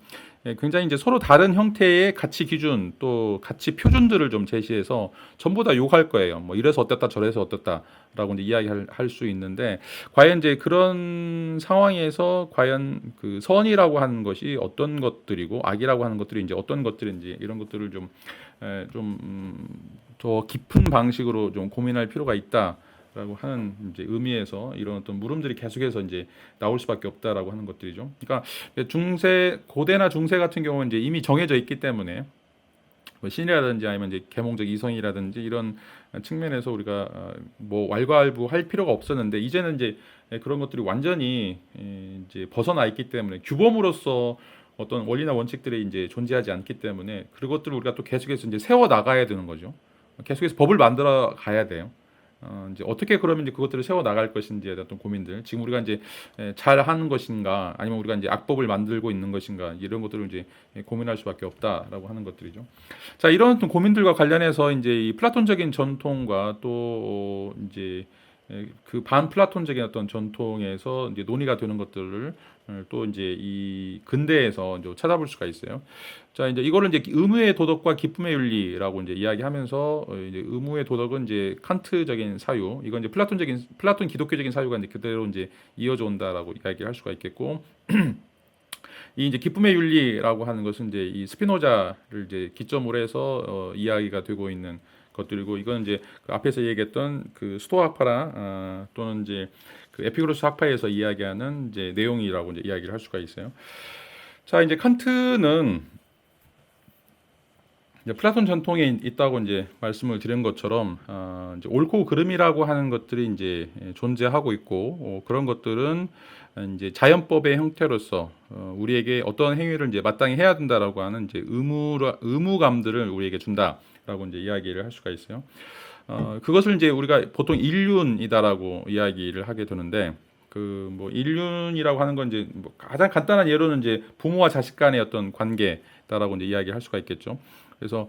굉장히 이제 서로 다른 형태의 가치 기준 또 가치 표준들을 좀 제시해서 전부 다 욕할 거예요. 뭐 이래서 어땠다 저래서 어땠다라고 이제 이야기할 수 있는데 과연 이제 그런 상황에서 과연 그 선이라고 하는 것이 어떤 것들이고 악이라고 하는 것들이 이제 어떤 것들인지 이런 것들을 좀 더 깊은 방식으로 좀 고민할 필요가 있다라고 하는 이제 의미에서 이런 어떤 물음들이 계속해서 이제 나올 수밖에 없다라고 하는 것들이죠. 그러니까 고대나 중세 같은 경우는 이제 이미 정해져 있기 때문에 뭐 신이라든지 아니면 이제 계몽적 이성이라든지 이런 측면에서 우리가 뭐 왈가왈부할 필요가 없었는데 이제는 이제 그런 것들이 완전히 이제 벗어나 있기 때문에 규범으로서 어떤 원리나 원칙들이 이제 존재하지 않기 때문에 그것들을 우리가 또 계속해서 이제 세워 나가야 되는 거죠. 계속해서 법을 만들어 가야 돼요. 이제 어떻게 그러면 이제 그것들을 세워 나갈 것인지에 대한 어떤 고민들. 지금 우리가 이제 잘 하는 것인가, 아니면 우리가 이제 악법을 만들고 있는 것인가, 이런 것들을 이제 고민할 수밖에 없다라고 하는 것들이죠. 자, 이런 어떤 고민들과 관련해서 이제 이 플라톤적인 전통과 또 이제 그 반플라톤적인 어떤 전통에서 이제 논의가 되는 것들을 또 이제 이 근대에서 이제 찾아볼 수가 있어요. 자, 이제 이거를 이제 의무의 도덕과 기쁨의 윤리라고 이제 이야기하면서 이제 의무의 도덕은 이제 칸트적인 사유, 이건 이제 플라톤 기독교적인 사유가 이제 그대로 이제 이어져 온다라고 이야기할 수가 있겠고, 이 이제 기쁨의 윤리라고 하는 것은 이제 이 스피노자를 이제 기점으로 해서 이야기가 되고 있는 것들이고, 이건 이제 그 앞에서 얘기했던 그 스토아 학파라 또는 이제 그 에피쿠로스 학파에서 이야기하는 이제 내용이라고 이제 이야기를 할 수가 있어요. 자, 이제 칸트는 이제 플라톤 전통에 있다고 이제 말씀을 드린 것처럼 이제 옳고 그름이라고 하는 것들이 이제 존재하고 있고 그런 것들은 이제 자연법의 형태로서 우리에게 어떤 행위를 이제 마땅히 해야 된다라고 하는 이제 의무감들을 우리에게 준다라고 이제 이야기를 할 수가 있어요. 그것을 이제 우리가 보통 인륜이다라고 이야기를 하게 되는데 그 뭐 인륜이라고 하는 건 이제 뭐 가장 간단한 예로는 이제 부모와 자식 간의 어떤 관계다라고 이제 이야기할 수가 있겠죠. 그래서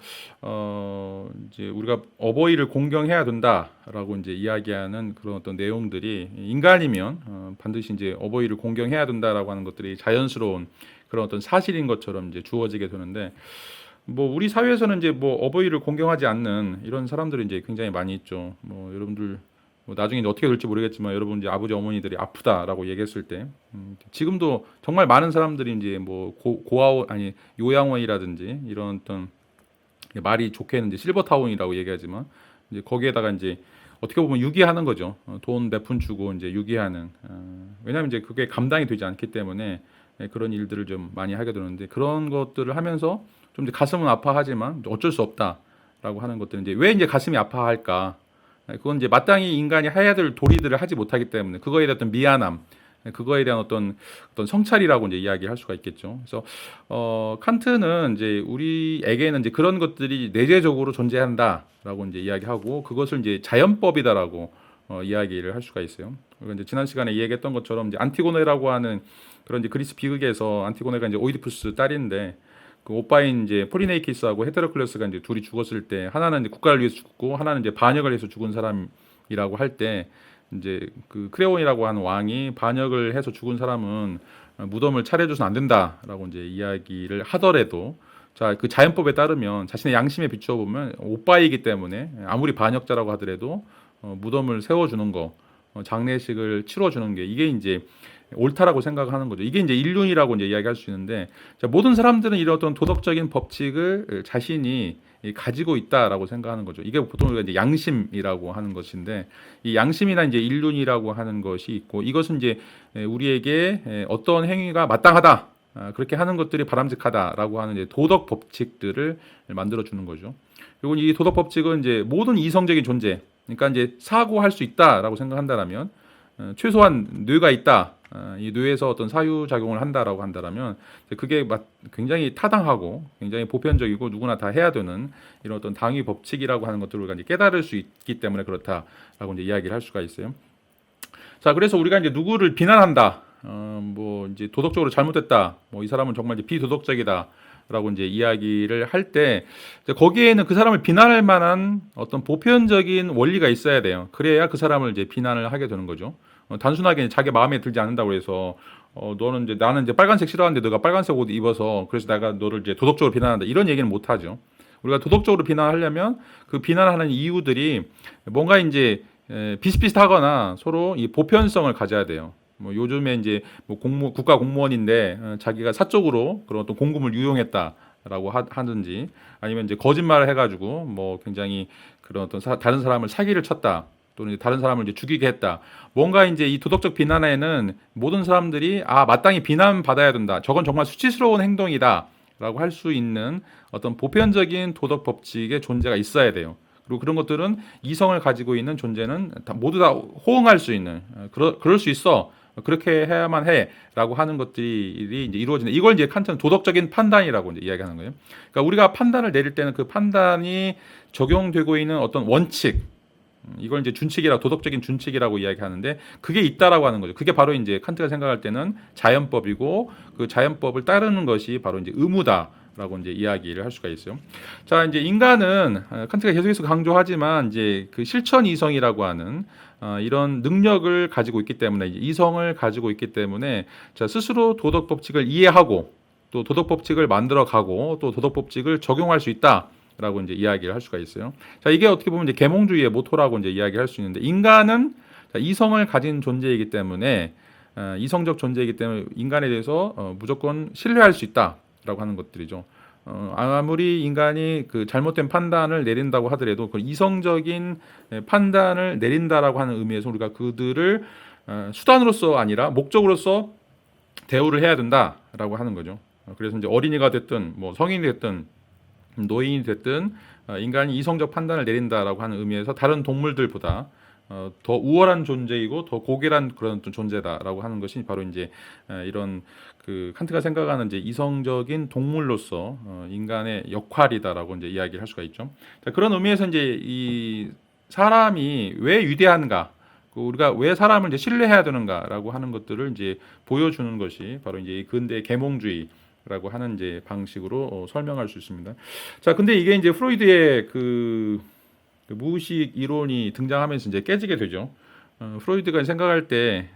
이제 우리가 어버이를 공경해야 된다라고 이제 이야기하는 그런 어떤 내용들이 인간이면 반드시 이제 어버이를 공경해야 된다라고 하는 것들이 자연스러운 그런 어떤 사실인 것처럼 이제 주어지게 되는데 뭐 우리 사회에서는 이제 뭐 어버이를 공경하지 않는 이런 사람들이 이제 굉장히 많이 있죠. 뭐 여러분들 뭐 나중에 이제 어떻게 될지 모르겠지만 여러분 이제 아버지 어머니들이 아프다라고 얘기했을 때 지금도 정말 많은 사람들이 이제 뭐 고아원 아니 요양원이라든지 이런 어떤 말이 좋게는 이제 실버타운이라고 얘기하지만 이제 거기에다가 이제 어떻게 보면 유기하는 거죠. 돈 몇 푼 주고 이제 유기하는. 왜냐하면 이제 그게 감당이 되지 않기 때문에 그런 일들을 좀 많이 하게 되는데 그런 것들을 하면서 좀 이제 가슴은 아파하지만 어쩔 수 없다라고 하는 것들은 이제 왜 이제 가슴이 아파할까? 그건 이제 마땅히 인간이 해야 될 도리들을 하지 못하기 때문에 그거에 대한 어떤 미안함, 그거에 대한 어떤 성찰이라고 이제 이야기할 수가 있겠죠. 그래서 칸트는 이제 우리에게는 이제 그런 것들이 내재적으로 존재한다라고 이제 이야기하고 그것을 이제 자연법이다라고 이야기를 할 수가 있어요. 그리고 이제 지난 시간에 이야기했던 것처럼 이제 안티고네라고 하는 그런 이제 그리스 비극에서 안티고네가 이제 오이디푸스 딸인데 그 오빠인 이제 포리네이키스하고 헤테로클레스가 이제 둘이 죽었을 때 하나는 이제 국가를 위해서 죽고 하나는 이제 반역을 해서 죽은 사람이라고 할 때 이제 그 크레온이라고 하는 왕이 반역을 해서 죽은 사람은 무덤을 차려줘서는 안 된다라고 이제 이야기를 하더라도 자, 그 자연법에 따르면 자신의 양심에 비추어 보면 오빠이기 때문에 아무리 반역자라고 하더라도 무덤을 세워주는 거, 장례식을 치러주는 게 이게 이제 옳다라고 생각하는 거죠. 이게 이제 인륜이라고 이제 이야기할 수 있는데 자, 모든 사람들은 이런 어떤 도덕적인 법칙을 자신이 가지고 있다라고 생각하는 거죠. 이게 보통 우리가 이제 양심이라고 하는 것인데 이 양심이나 이제 인륜이라고 하는 것이 있고 이것은 이제 우리에게 어떤 행위가 마땅하다 그렇게 하는 것들이 바람직하다라고 하는 이제 도덕 법칙들을 만들어 주는 거죠. 그리고 이 도덕 법칙은 이제 모든 이성적인 존재, 그러니까 이제 사고할 수 있다라고 생각한다라면 최소한 뇌가 있다. 이 뇌에서 어떤 사유 작용을 한다라고 한다라면 그게 굉장히 타당하고 굉장히 보편적이고 누구나 다 해야 되는 이런 어떤 당위 법칙이라고 하는 것들을 우리가 이제 깨달을 수 있기 때문에 그렇다라고 이제 이야기를 할 수가 있어요. 자, 그래서 우리가 이제 누구를 비난한다, 뭐 이제 도덕적으로 잘못했다, 뭐 이 사람은 정말 이제 비도덕적이다라고 이제 이야기를 할 때 거기에는 그 사람을 비난할 만한 어떤 보편적인 원리가 있어야 돼요. 그래야 그 사람을 이제 비난을 하게 되는 거죠. 단순하게 자기 마음에 들지 않는다고 해서 너는 이제 나는 이제 빨간색 싫어하는데 너가 빨간색 옷 입어서 그래서 내가 너를 이제 도덕적으로 비난한다 이런 얘기는 못 하죠. 우리가 도덕적으로 비난하려면 그 비난하는 이유들이 뭔가 이제 비슷비슷하거나 서로 이 보편성을 가져야 돼요. 뭐 요즘에 이제 뭐 국가 공무원인데 자기가 사적으로 그런 어떤 공금을 유용했다라고 하든지 아니면 이제 거짓말을 해가지고 뭐 굉장히 그런 어떤 다른 사람을 사기를 쳤다. 또는 다른 사람을 이제 죽이게 했다. 뭔가 이제 이 도덕적 비난에는 모든 사람들이 마땅히 비난받아야 된다. 저건 정말 수치스러운 행동이다. 라고 할 수 있는 어떤 보편적인 도덕 법칙의 존재가 있어야 돼요. 그리고 그런 것들은 이성을 가지고 있는 존재는 모두 다 호응할 수 있는 그럴 수 있어. 그렇게 해야만 해라고 하는 것들이 이제 이루어지는 이걸 이제 칸트는 도덕적인 판단이라고 이제 이야기하는 거예요. 그러니까 우리가 판단을 내릴 때는 그 판단이 적용되고 있는 어떤 원칙 이걸 이제 준칙이라 도덕적인 준칙이라고 이야기하는데 그게 있다라고 하는 거죠. 그게 바로 이제 칸트가 생각할 때는 자연법이고 그 자연법을 따르는 것이 바로 이제 의무다라고 이제 이야기를 할 수가 있어요. 자, 이제 인간은 칸트가 계속해서 강조하지만 이제 그 실천 이성이라고 하는 이런 능력을 가지고 있기 때문에 이성을 가지고 있기 때문에 자, 스스로 도덕 법칙을 이해하고 또 도덕 법칙을 만들어가고 또 도덕 법칙을 적용할 수 있다. 라고 이제 이야기를 할 수가 있어요. 자, 이게 어떻게 보면 이제 계몽주의의 모토라고 이제 이야기할 수 있는데 인간은 이성을 가진 존재이기 때문에 이성적 존재이기 때문에 인간에 대해서 무조건 신뢰할 수 있다라고 하는 것들이죠. 아무리 인간이 그 잘못된 판단을 내린다고 하더라도 그 이성적인 판단을 내린다라고 하는 의미에서 우리가 그들을 수단으로서 아니라 목적으로서 대우를 해야 된다라고 하는 거죠. 그래서 이제 어린이가 됐든 뭐 성인이 됐든 노인이 됐든 인간이 이성적 판단을 내린다라고 하는 의미에서 다른 동물들보다 더 우월한 존재이고 더 고결한 그런 존재다라고 하는 것이 바로 이제 이런 그 칸트가 생각하는 이제 이성적인 동물로서 인간의 역할이다라고 이제 이야기를 할 수가 있죠. 자, 그런 의미에서 이제 이 사람이 왜 위대한가? 우리가 왜 사람을 이제 신뢰해야 되는가라고 하는 것들을 이제 보여주는 것이 바로 이제 근대 계몽주의라고 하는 이제 방식으로 설명할 수 있습니다. 자, 근데 이게 이제 프로이드의 그 무의식 이론이 등장하면서 이제 깨지게 되죠. 프로이드가 생각할 때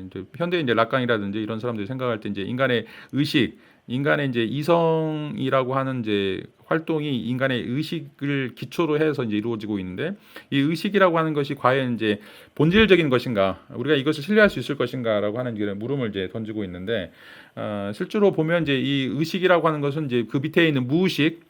이제 현대 이제 락강이라든지 이런 사람들이 생각할 때 이제 인간의 의식, 인간의 이제 이성이라고 하는 이제 활동이 인간의 의식을 기초로 해서 이제 이루어지고 있는데 이 의식이라고 하는 것이 과연 이제 본질적인 것인가, 우리가 이것을 신뢰할 수 있을 것인가라고 하는 이런 물음을 이제 던지고 있는데 실제로 보면 이제 이 의식이라고 하는 것은 이제 그 밑에 있는 무의식,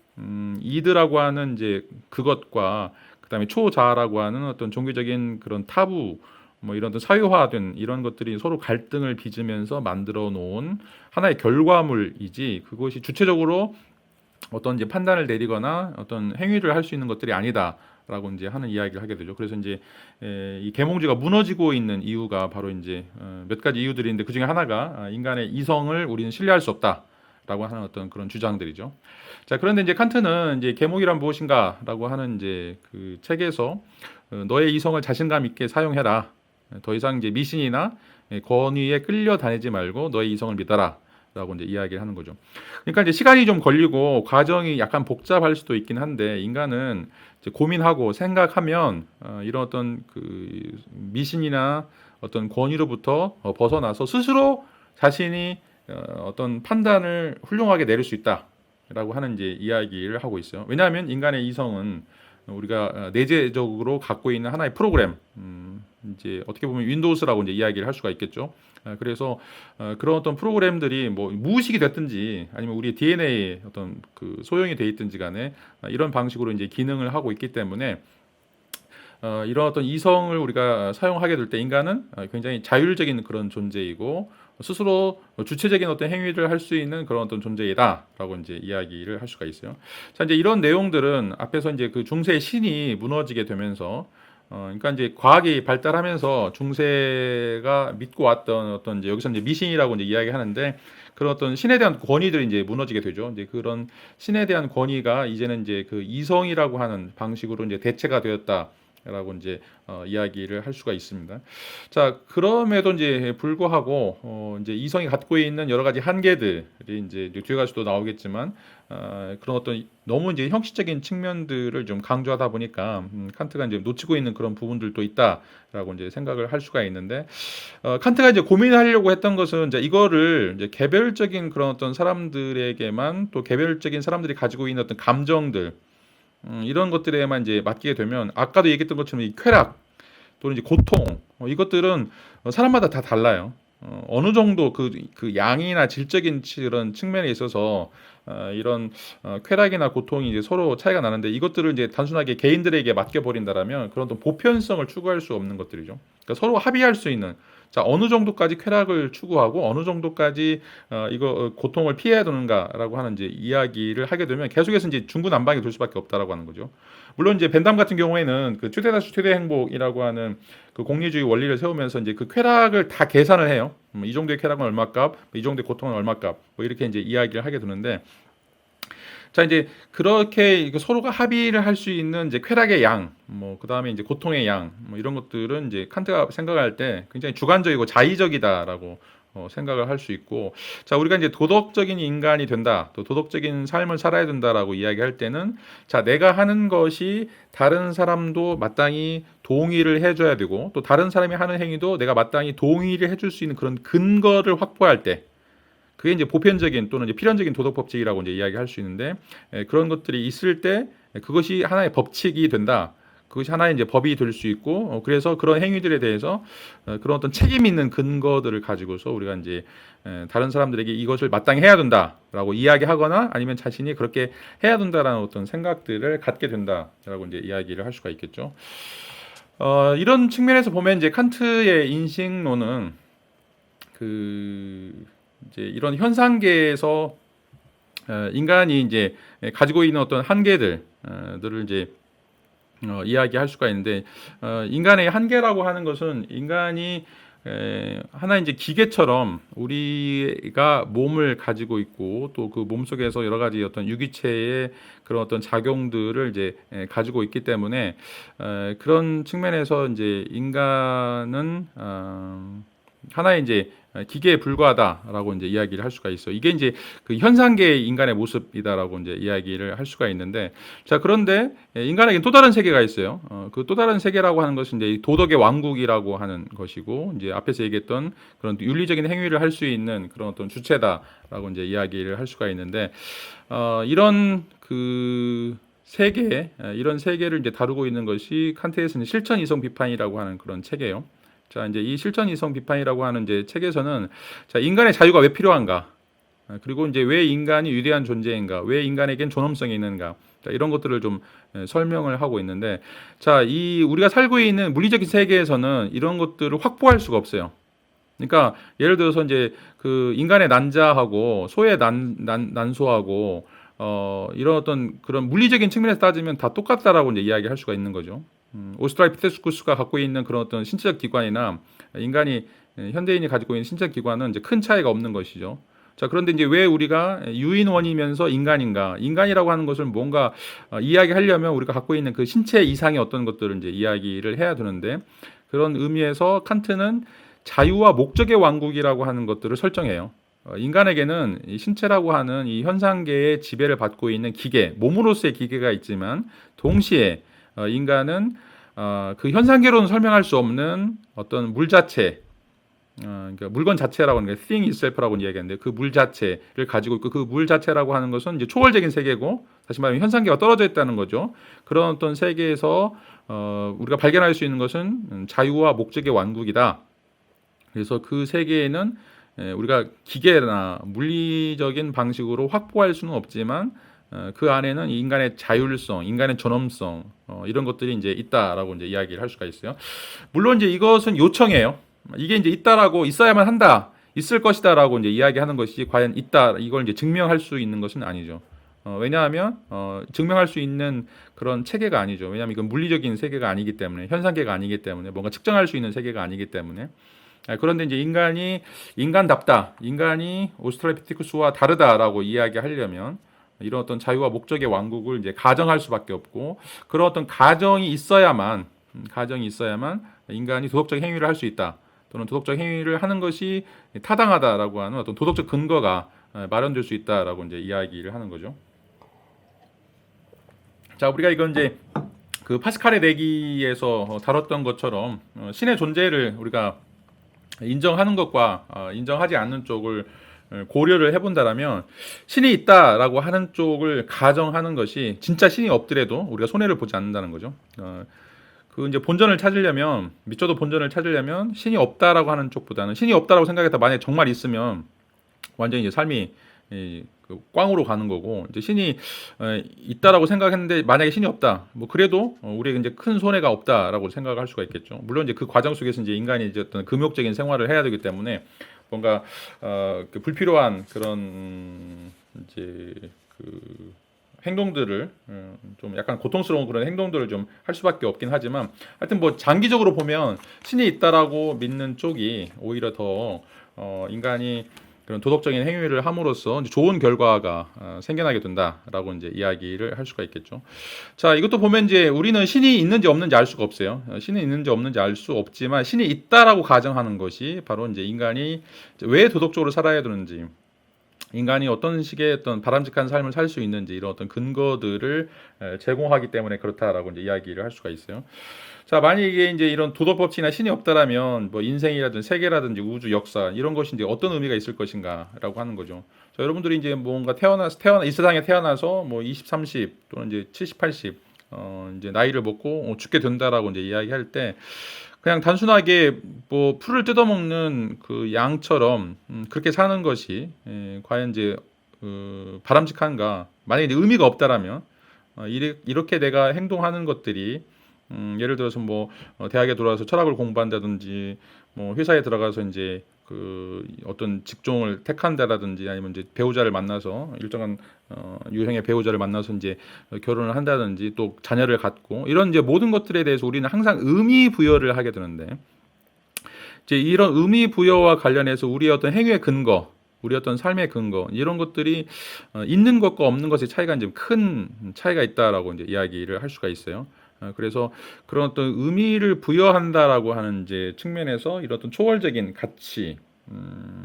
이드라고 하는 이제 그것과 그다음에 초자라고 하는 어떤 종교적인 그런 타부 뭐 이런 어떤 사유화된 이런 것들이 서로 갈등을 빚으면서 만들어 놓은 하나의 결과물이지 그것이 주체적으로 어떤 이제 판단을 내리거나 어떤 행위를 할 수 있는 것들이 아니다라고 이제 하는 이야기를 하게 되죠. 그래서 이제 이 계몽주의가 무너지고 있는 이유가 바로 이제 몇 가지 이유들이 있는데 그 중에 하나가 인간의 이성을 우리는 신뢰할 수 없다라고 하는 어떤 그런 주장들이죠. 자, 그런데 이제 칸트는 이제 계몽이란 무엇인가라고 하는 이제 그 책에서 너의 이성을 자신감 있게 사용해라. 더 이상 이제 미신이나 권위에 끌려다니지 말고 너의 이성을 믿어라라고 이제 이야기를 하는 거죠. 그러니까 이제 시간이 좀 걸리고 과정이 약간 복잡할 수도 있긴 한데 인간은 이제 고민하고 생각하면 이런 어떤 그 미신이나 어떤 권위로부터 벗어나서 스스로 자신이 어떤 판단을 훌륭하게 내릴 수 있다라고 하는 이제 이야기를 하고 있어요. 왜냐하면 인간의 이성은 우리가 내재적으로 갖고 있는 하나의 프로그램, 이제 어떻게 보면 윈도우스라고 이제 이야기를 할 수가 있겠죠. 그래서 그런 어떤 프로그램들이 뭐 무의식이 됐든지 아니면 우리 DNA에 어떤 그 소형이 돼 있든지 간에 이런 방식으로 이제 기능을 하고 있기 때문에 이런 어떤 이성을 우리가 사용하게 될 때 인간은 굉장히 자율적인 그런 존재이고 스스로 주체적인 어떤 행위를 할 수 있는 그런 어떤 존재이다라고 이제 이야기를 할 수가 있어요. 자, 이제 이런 내용들은 앞에서 이제 그 중세의 신이 무너지게 되면서 그러니까 이제 과학이 발달하면서 중세가 믿고 왔던 어떤 이제 여기서 이제 미신이라고 이제 이야기하는데 그런 어떤 신에 대한 권위들이 이제 무너지게 되죠. 이제 그런 신에 대한 권위가 이제는 이제 그 이성이라고 하는 방식으로 이제 대체가 되었다. 라고 이제 이야기를 할 수가 있습니다. 자, 그럼에도 이제 불구하고 이제 이성이 갖고 있는 여러 가지 한계들이 이제 뒤에 가서도 나오겠지만 그런 어떤 너무 이제 형식적인 측면들을 좀 강조하다 보니까 칸트가 이제 놓치고 있는 그런 부분들도 있다라고 이제 생각을 할 수가 있는데 칸트가 이제 고민하려고 했던 것은 이제 이거를 이제 개별적인 그런 어떤 사람들에게만 또 개별적인 사람들이 가지고 있는 어떤 감정들 이런 것들에만 이제 맡기게 되면 아까도 얘기했던 것처럼 이 쾌락 또는 이제 고통 이것들은 사람마다 다 달라요. 어느 정도 그 양이나 질적인 그런 측면에 있어서 이런 쾌락이나 고통이 이제 서로 차이가 나는데 이것들을 이제 단순하게 개인들에게 맡겨버린다라면 그런 어떤 보편성을 추구할 수 없는 것들이죠. 그러니까 서로 합의할 수 있는 자 어느 정도까지 쾌락을 추구하고 어느 정도까지 이거 고통을 피해야 되는가라고 하는 이제 이야기를 하게 되면 계속해서 이제 중구난방이 될 수밖에 없다라고 하는 거죠. 물론 이제 벤담 같은 경우에는 그 최대 다수 최대 행복이라고 하는 그 공리주의 원리를 세우면서 이제 그 쾌락을 다 계산을 해요. 이 정도의 쾌락은 얼마값, 이 정도의 고통은 얼마값, 뭐 이렇게 이제 이야기를 하게 되는데, 자 이제 그렇게 서로가 합의를 할 수 있는 이제 쾌락의 양, 뭐 그다음에 이제 고통의 양, 뭐 이런 것들은 이제 칸트가 생각할 때 굉장히 주관적이고 자의적이다라고 생각을 할 수 있고, 자 우리가 이제 도덕적인 인간이 된다, 또 도덕적인 삶을 살아야 된다라고 이야기할 때는 자 내가 하는 것이 다른 사람도 마땅히 동의를 해줘야 되고 또 다른 사람이 하는 행위도 내가 마땅히 동의를 해줄 수 있는 그런 근거를 확보할 때 그게 이제 보편적인 또는 이제 필연적인 도덕 법칙이라고 이제 이야기할 수 있는데 그런 것들이 있을 때 그것이 하나의 법칙이 된다. 그것이 하나의 이제 법이 될 수 있고 그래서 그런 행위들에 대해서 그런 어떤 책임 있는 근거들을 가지고서 우리가 이제 다른 사람들에게 이것을 마땅히 해야 된다라고 이야기하거나 아니면 자신이 그렇게 해야 된다라는 어떤 생각들을 갖게 된다라고 이제 이야기를 할 수가 있겠죠. 이런 측면에서 보면 이제 칸트의 인식론은 그 이제 이런 현상계에서 인간이 이제 가지고 있는 어떤 한계들을 이제 이야기할 수가 있는데 인간의 한계라고 하는 것은 인간이 하나의 이제 기계처럼 우리가 몸을 가지고 있고 또 그 몸 속에서 여러 가지 어떤 유기체의 그런 어떤 작용들을 이제 가지고 있기 때문에 그런 측면에서 이제 인간은 하나의 이제 기계에 불과하다라고 이제 이야기를 할 수가 있어. 이게 이제 그 현상계의 인간의 모습이다라고 이제 이야기를 할 수가 있는데, 자 그런데 인간에게 또 다른 세계가 있어요. 그 또 다른 세계라고 하는 것은 이제 도덕의 왕국이라고 하는 것이고, 이제 앞에서 얘기했던 그런 윤리적인 행위를 할 수 있는 그런 어떤 주체다라고 이제 이야기를 할 수가 있는데, 이런 그 세계, 이런 세계를 이제 다루고 있는 것이 칸트에서는 실천 이성 비판이라고 하는 그런 책이에요. 자, 이제 이 실천 이성 비판이라고 하는 이제 책에서는 자, 인간의 자유가 왜 필요한가? 그리고 이제 왜 인간이 위대한 존재인가? 왜 인간에겐 존엄성이 있는가? 자, 이런 것들을 좀 설명을 하고 있는데 자, 이 우리가 살고 있는 물리적인 세계에서는 이런 것들을 확보할 수가 없어요. 그러니까 예를 들어서 이제 그 인간의 난자하고 소의 난소하고 이런 어떤 그런 물리적인 측면에서 따지면 다 똑같다라고 이제 이야기할 수가 있는 거죠. 오스트랄피테쿠스가 갖고 있는 그런 어떤 신체적 기관이나 인간이 현대인이 가지고 있는 신체적 기관은 이제 큰 차이가 없는 것이죠. 자, 그런데 이제 왜 우리가 유인원이면서 인간인가? 인간이라고 하는 것을 뭔가 이야기하려면 우리가 갖고 있는 그 신체 이상의 어떤 것들을 이제 이야기를 해야 되는데 그런 의미에서 칸트는 자유와 목적의 왕국이라고 하는 것들을 설정해요. 인간에게는 이 신체라고 하는 이 현상계의 지배를 받고 있는 기계, 몸으로서의 기계가 있지만 동시에 인간은 그 현상계로는 설명할 수 없는 어떤 물 자체, 그러니까 물건 자체라고 하는 게 thing itself라고 이야기하는데 그 물 자체를 가지고 있고 그 물 자체라고 하는 것은 이제 초월적인 세계고 다시 말하면 현상계가 떨어져 있다는 거죠. 그런 어떤 세계에서 우리가 발견할 수 있는 것은 자유와 목적의 왕국이다. 그래서 그 세계에는 우리가 기계나 물리적인 방식으로 확보할 수는 없지만 그 안에는 인간의 자율성, 인간의 존엄성 이런 것들이 이제 있다라고 이제 이야기를 할 수가 있어요. 물론 이제 이것은 요청이에요. 이게 이제 있다라고 있어야만 한다, 있을 것이다라고 이제 이야기하는 것이 과연 있다 이걸 이제 증명할 수 있는 것은 아니죠. 왜냐하면 증명할 수 있는 그런 체계가 아니죠. 왜냐하면 이건 물리적인 세계가 아니기 때문에 현상계가 아니기 때문에 뭔가 측정할 수 있는 세계가 아니기 때문에. 그런데 이제 인간이 인간답다, 인간이 오스트랄피테쿠스와 다르다라고 이야기하려면 이런 어떤 자유와 목적의 왕국을 이제 가정할 수밖에 없고 그런 어떤 가정이 있어야만 가정이 있어야만 인간이 도덕적 행위를 할 수 있다. 또는 도덕적 행위를 하는 것이 타당하다라고 하는 어떤 도덕적 근거가 마련될 수 있다라고 이제 이야기를 하는 거죠. 자, 우리가 이건 이제 그 파스칼의 내기에서 다뤘던 것처럼 신의 존재를 우리가 인정하는 것과 인정하지 않는 쪽을 고려를 해본다라면 신이 있다라고 하는 쪽을 가정하는 것이 진짜 신이 없더라도 우리가 손해를 보지 않는다는 거죠. 그 이제 본전을 찾으려면 미쳐도 본전을 찾으려면 신이 없다라고 하는 쪽보다는 신이 없다라고 생각했다 만약에 정말 있으면 완전히 이제 삶이 그 꽝으로 가는 거고 이제 신이 있다라고 생각했는데 만약에 신이 없다 뭐 그래도 우리에게 이제 큰 손해가 없다라고 생각할 수가 있겠죠. 물론 이제 그 과정 속에서 이제 인간이 이제 어떤 금욕적인 생활을 해야 되기 때문에 뭔가 그 불필요한 그런 이제 그 행동들을 좀 약간 고통스러운 그런 행동들을 좀 할 수밖에 없긴 하지만 하여튼 뭐 장기적으로 보면 신이 있다라고 믿는 쪽이 오히려 더 인간이 그런 도덕적인 행위를 함으로써 좋은 결과가 생겨나게 된다라고 이제 이야기를 할 수가 있겠죠. 자, 이것도 보면 이제 우리는 신이 있는지 없는지 알 수가 없어요. 신이 있는지 없는지 알 수 없지만 신이 있다라고 가정하는 것이 바로 이제 인간이 왜 도덕적으로 살아야 되는지, 인간이 어떤 식의 어떤 바람직한 삶을 살 수 있는지 이런 어떤 근거들을 제공하기 때문에 그렇다라고 이제 이야기를 할 수가 있어요. 자, 만약에 이제 이런 도덕 법칙이나 신이 없다라면 뭐 인생이라든지 세계라든지 우주 역사 이런 것이 이제 어떤 의미가 있을 것인가라고 하는 거죠. 자, 여러분들이 이제 뭔가 이 세상에 태어나서 뭐 20, 30 또는 이제 70, 80 이제 나이를 먹고 죽게 된다라고 이제 이야기할 때 그냥 단순하게 뭐 풀을 뜯어먹는 그 양처럼 그렇게 사는 것이 과연 이제 바람직한가? 만약에 이제 의미가 없다라면 이렇게 내가 행동하는 것들이 예를 들어서 뭐 대학에 들어와서 철학을 공부한다든지 뭐 회사에 들어가서 이제 그 어떤 직종을 택한다라든지 아니면 이제 배우자를 만나서 일정한 유형의 배우자를 만나서 이제 결혼을 한다든지 또 자녀를 갖고 이런 이제 모든 것들에 대해서 우리는 항상 의미 부여를 하게 되는데 이제 이런 의미 부여와 관련해서 우리의 어떤 행위의 근거, 우리 어떤 삶의 근거 이런 것들이 있는 것과 없는 것의 차이가 이제 큰 차이가 있다라고 이제 이야기를 할 수가 있어요. 그래서 그런 어떤 의미를 부여한다라고 하는 이제 측면에서 이런 어떤 초월적인 가치,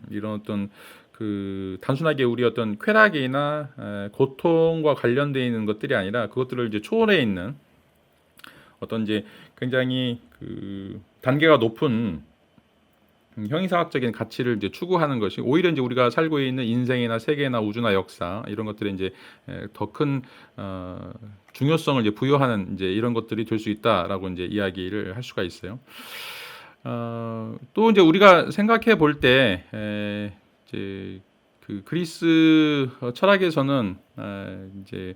이런 어떤 그 단순하게 우리 어떤 쾌락이나 고통과 관련되어 있는 것들이 아니라 그것들을 이제 초월해 있는 어떤 이제 굉장히 그 단계가 높은 형이상학적인 가치를 이제 추구하는 것이 오히려 이제 우리가 살고 있는 인생이나 세계나 우주나 역사 이런 것들에 이제 더 큰 중요성을 이제 부여하는 이제 이런 것들이 될 수 있다라고 이제 이야기를 할 수가 있어요. 또 이제 우리가 생각해 볼 때 이제 그 그리스 철학에서는 이제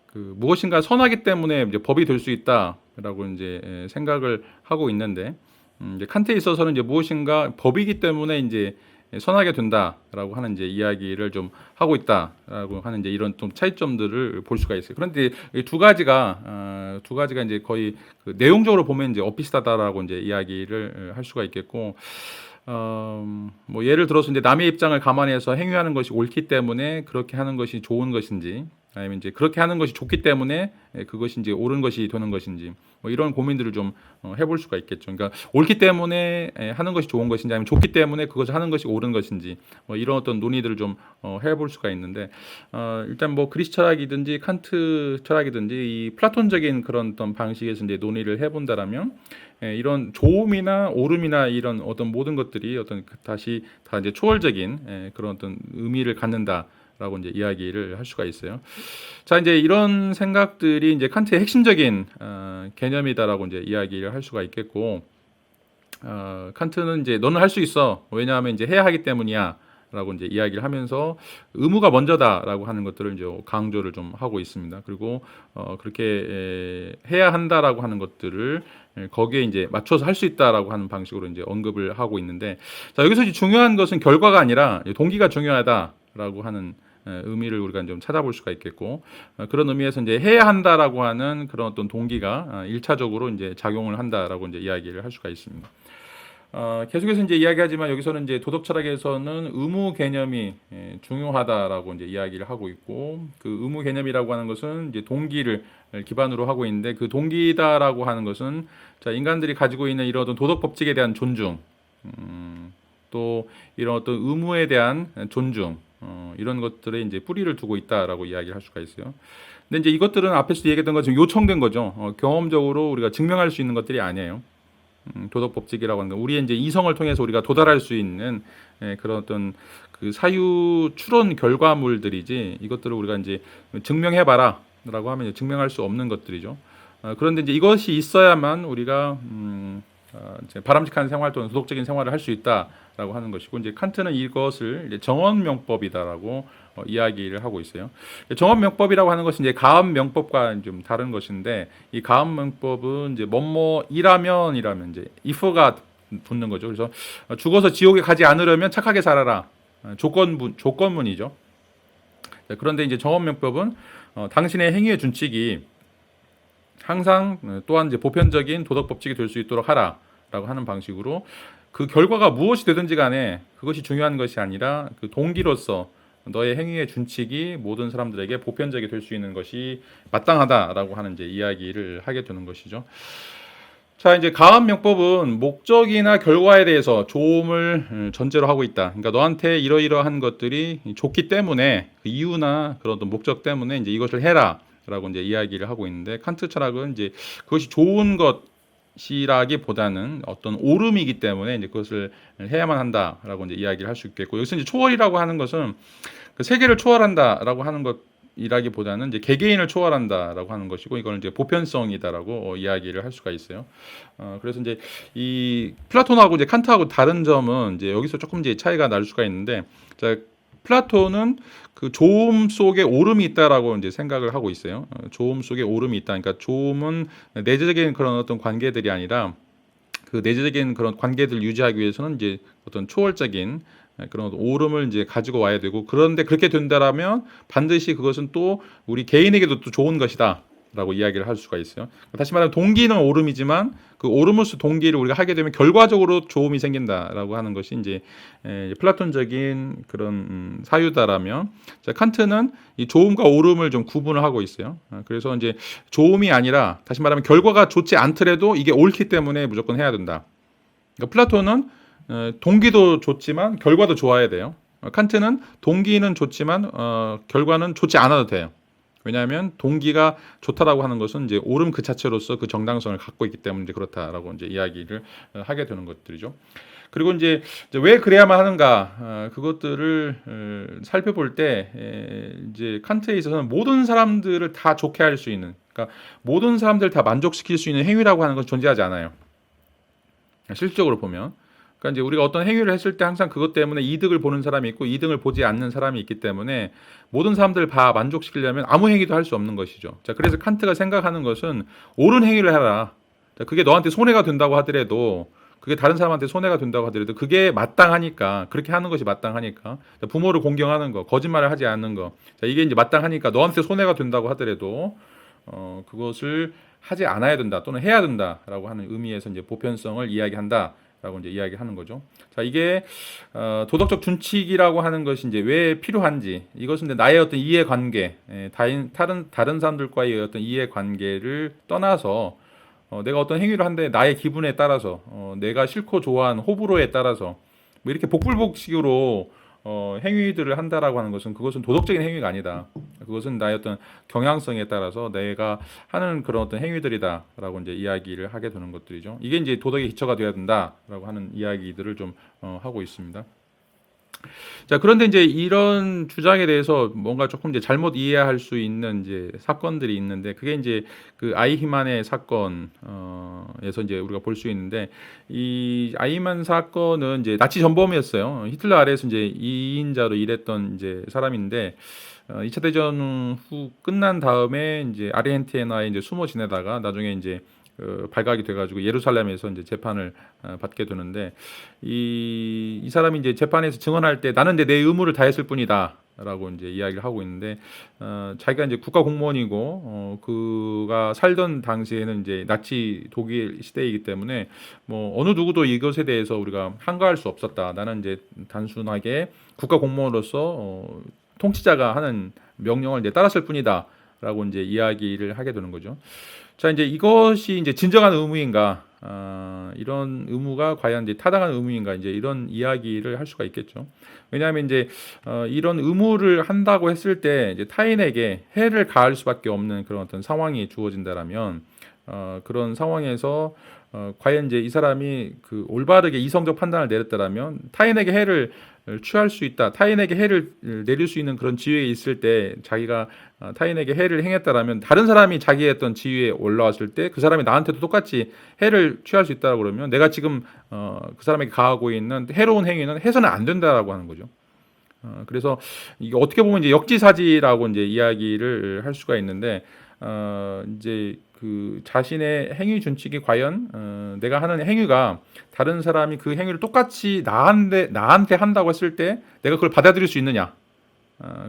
그 무엇인가 선하기 때문에 이제 법이 될 수 있다라고 이제 생각을 하고 있는데 이제 칸트에 있어서는 이제 무엇인가 법이기 때문에 이제 선하게 된다라고 하는 이제 이야기를 좀 하고 있다라고 하는 이제 이런 좀 차이점들을 볼 수가 있어요. 그런데 이 두 가지가 이제 거의 그 내용적으로 보면 이제 엇비슷하다라고 이제 이야기를 할 수가 있겠고, 뭐 예를 들어서 이제 남의 입장을 감안해서 행위하는 것이 옳기 때문에 그렇게 하는 것이 좋은 것인지, 아니면 이제 그렇게 하는 것이 좋기 때문에 그것이 이제 옳은 것이 되는 것인지 뭐 이런 고민들을 좀 해볼 수가 있겠죠. 그러니까 옳기 때문에 하는 것이 좋은 것인지 아니면 좋기 때문에 그것을 하는 것이 옳은 것인지 뭐 이런 어떤 논의들을 좀 해볼 수가 있는데 일단 뭐 그리스 철학이든지 칸트 철학이든지 이 플라톤적인 그런 어떤 방식에서 이제 논의를 해본다라면 이런 좋음이나 옳음이나 이런 어떤 모든 것들이 어떤 다시 다 이제 초월적인 그런 어떤 의미를 갖는다. 라고 이제 이야기를 할 수가 있어요. 자, 이제 이런 생각들이 이제 칸트의 핵심적인 개념이다라고 이제 이야기를 할 수가 있겠고, 칸트는 이제 너는 할 수 있어. 왜냐하면 이제 해야 하기 때문이야라고 이제 이야기를 하면서 의무가 먼저다라고 하는 것들을 이제 강조를 좀 하고 있습니다. 그리고 그렇게 해야 한다라고 하는 것들을 거기에 이제 맞춰서 할 수 있다라고 하는 방식으로 이제 언급을 하고 있는데, 자, 여기서 이제 중요한 것은 결과가 아니라 동기가 중요하다라고 하는 의미를 우리가 좀 찾아볼 수가 있겠고 그런 의미에서 이제 해야 한다라고 하는 그런 어떤 동기가 일차적으로 이제 작용을 한다라고 이제 이야기를 할 수가 있습니다. 계속해서 이제 이야기하지만 여기서는 이제 도덕 철학에서는 의무 개념이 중요하다라고 이제 이야기를 하고 있고, 그 의무 개념이라고 하는 것은 이제 동기를 기반으로 하고 있는데, 그 동기다라고 하는 것은 자, 인간들이 가지고 있는 이런 어떤 도덕 법칙에 대한 존중, 또 이런 어떤 의무에 대한 존중, 이런 것들에 이제 뿌리를 두고 있다라고 이야기를 할 수가 있어요. 근데 이제 이것들은 앞에서 얘기했던 것처럼 요청된 거죠. 경험적으로 우리가 증명할 수 있는 것들이 아니에요. 도덕 법칙이라고 하는 건 우리의 이제 이성을 통해서 우리가 도달할 수 있는 그런 어떤 그 사유 추론 결과물들이지, 이것들을 우리가 이제 증명해봐라라고 하면 이제 증명할 수 없는 것들이죠. 그런데 이제 이것이 있어야만 우리가 이제 바람직한 생활 또는 도덕적인 생활을 할 수 있다라고 하는 것이고, 이제 칸트는 이것을 이제 정언명법이다라고 이야기를 하고 있어요. 정언명법이라고 하는 것은 이제 가언명법과 좀 다른 것인데, 이 가언명법은 이제 뭐뭐이라면 이제 if가 붙는 거죠. 그래서 죽어서 지옥에 가지 않으려면 착하게 살아라. 조건문이죠. 그런데 이제 정언명법은 당신의 행위의 준칙이 항상 또한 이제 보편적인 도덕 법칙이 될 수 있도록 하라라고 하는 방식으로, 그 결과가 무엇이 되든지 간에 그것이 중요한 것이 아니라 그 동기로서 너의 행위의 준칙이 모든 사람들에게 보편적이 될 수 있는 것이 마땅하다라고 하는 이제 이야기를 하게 되는 것이죠. 자, 이제 가언명법은 목적이나 결과에 대해서 좋음을 전제로 하고 있다. 그러니까 너한테 이러이러한 것들이 좋기 때문에, 그 이유나 그런 어떤 목적 때문에 이제 이것을 해라라고 이제 이야기를 하고 있는데, 칸트 철학은 이제 그것이 좋은 것이라기보다는 어떤 옳음이기 때문에 이제 그것을 해야만 한다라고 이제 이야기를 할 수 있겠고, 여기서 이제 초월이라고 하는 것은 그 세계를 초월한다라고 하는 것이라기보다는 이제 개개인을 초월한다라고 하는 것이고, 이거는 이제 보편성이다라고 이야기를 할 수가 있어요. 그래서 이제 이 플라톤하고 이제 칸트하고 다른 점은 이제 여기서 조금 이제 차이가 날 수가 있는데, 자, 플라톤은 그 조음 속에 옳음이 있다라고 이제 생각을 하고 있어요. 조음 속에 옳음이 있다. 그러니까 조음은 내재적인 그런 어떤 관계들이 아니라, 그 내재적인 그런 관계들을 유지하기 위해서는 이제 어떤 초월적인 그런 오름을 이제 가지고 와야 되고, 그런데 그렇게 된다라면 반드시 그것은 또 우리 개인에게도 또 좋은 것이다 라고 이야기를 할 수가 있어요. 다시 말하면 동기는 오름이지만 그 오름으로서 동기를 우리가 하게 되면 결과적으로 좋음이 생긴다라고 하는 것이 이제 플라톤적인 그런 사유다라면, 자, 칸트는 이 좋음과 오름을 좀 구분을 하고 있어요. 그래서 이제 좋음이 아니라, 다시 말하면 결과가 좋지 않더라도 이게 옳기 때문에 무조건 해야 된다. 그러니까 플라톤은 동기도 좋지만 결과도 좋아야 돼요. 칸트는 동기는 좋지만 결과는 좋지 않아도 돼요. 왜냐하면 동기가 좋다라고 하는 것은 이제 옳음 그 자체로서 그 정당성을 갖고 있기 때문에 이제 그렇다라고 이제 이야기를 하게 되는 것들이죠. 그리고 이제 왜 그래야만 하는가, 그것들을 살펴볼 때 이제 칸트에 있어서는 모든 사람들을 다 좋게 할 수 있는, 그러니까 모든 사람들을 다 만족시킬 수 있는 행위라고 하는 것은 존재하지 않아요. 실질적으로 보면. 그러니까 이제 우리가 어떤 행위를 했을 때 항상 그것 때문에 이득을 보는 사람이 있고 이득을 보지 않는 사람이 있기 때문에 모든 사람들을 다 만족시키려면 아무 행위도 할 수 없는 것이죠. 자, 그래서 칸트가 생각하는 것은 옳은 행위를 해라. 자, 그게 너한테 손해가 된다고 하더라도, 그게 다른 사람한테 손해가 된다고 하더라도 그게 마땅하니까, 그렇게 하는 것이 마땅하니까, 자, 부모를 공경하는 거, 거짓말을 하지 않는 거, 자, 이게 이제 마땅하니까 너한테 손해가 된다고 하더라도 그것을 하지 않아야 된다 또는 해야 된다라고 하는 의미에서 이제 보편성을 이야기한다. 라고 이제 이야기하는 거죠. 자, 이게 도덕적 준칙이라고 하는 것이 이제 왜 필요한지, 이것은 이제 나의 어떤 이해관계, 다른 사람들과의 어떤 이해관계를 떠나서 내가 어떤 행위를 하는데 나의 기분에 따라서, 내가 싫고 좋아하는 호불호에 따라서 뭐 이렇게 복불복식으로 행위들을 한다라고 하는 것은, 그것은 도덕적인 행위가 아니다. 그것은 나의 어떤 경향성에 따라서 내가 하는 그런 어떤 행위들이다라고 이제 이야기를 하게 되는 것들이죠. 이게 이제 도덕의 기초가 되어야 된다라고 하는 이야기들을 좀 하고 있습니다. 자, 그런데 이제 이런 주장에 대해서 뭔가 조금 이제 잘못 이해할 수 있는 이제 사건들이 있는데, 그게 이제 그 아이히만의 사건에서 이제 우리가 볼 수 있는데, 이 아이히만 사건은 이제 나치 전범이었어요. 히틀러 아래에서 이제 2인자로 일했던 이제 사람인데, 2차 대전 후 끝난 다음에 이제 아르헨티나에 이제 숨어 지내다가 나중에 이제 발각이 돼가지고 예루살렘에서 이제 재판을 받게 되는데, 이 사람이 이제 재판에서 증언할 때 나는 내 의무를 다했을 뿐이다 라고 이제 이야기를 하고 있는데, 자기가 이제 국가 공무원이고, 그가 살던 당시에는 이제 나치 독일 시대이기 때문에 뭐 어느 누구도 이것에 대해서 우리가 한가할 수 없었다. 나는 이제 단순하게 국가 공무원으로서 통치자가 하는 명령을 이제 따랐을 뿐이다라고 이제 이야기를 하게 되는 거죠. 자, 이제 이것이 이제 진정한 의무인가? 이런 의무가 과연 이제 타당한 의무인가? 이제 이런 이야기를 할 수가 있겠죠. 왜냐하면 이제 이런 의무를 한다고 했을 때 이제 타인에게 해를 가할 수밖에 없는 그런 어떤 상황이 주어진다라면, 그런 상황에서 과연 이제 이 사람이 그 올바르게 이성적 판단을 내렸다라면 타인에게 해를 취할 수 있다, 타인에게 해를 내릴 수 있는 그런 지위에 있을 때 자기가 타인에게 해를 행했다라면 다른 사람이 자기의 어떤 지위에 올라왔을 때 그 사람이 나한테도 똑같이 해를 취할 수 있다고 그러면 내가 지금 그 사람에게 가하고 있는 해로운 행위는 해서는 안 된다라고 하는 거죠. 그래서 이게 어떻게 보면 이제 역지사지라고 이제 이야기를 할 수가 있는데, 이제 그 자신의 행위 준칙이 과연 내가 하는 행위가 다른 사람이 그 행위를 똑같이 나한테 한다고 했을 때 내가 그걸 받아들일 수 있느냐?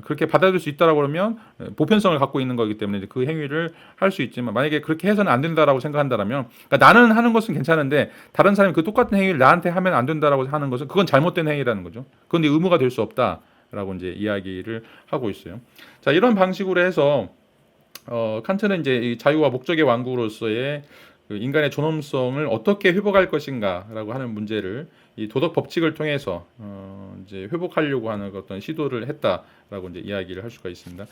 그렇게 받아들일 수 있다라고 그러면 보편성을 갖고 있는 거기 때문에 그 행위를 할 수 있지만, 만약에 그렇게 해서는 안 된다라고 생각한다라면, 그러니까 나는 하는 것은 괜찮은데 다른 사람이 그 똑같은 행위를 나한테 하면 안 된다라고 하는 것은 그건 잘못된 행위라는 거죠. 그건 의무가 될 수 없다라고 이제 이야기를 하고 있어요. 자, 이런 방식으로 해서 칸트는 이제 이 자유와 목적의 완구로서의 그 인간의 존엄성을 어떻게 회복할 것인가라고 하는 문제를 이 도덕 법칙을 통해서 이제 회복하려고 하는 어떤 시도를 했다라고 이제 이야기를 할 수가 있습니다.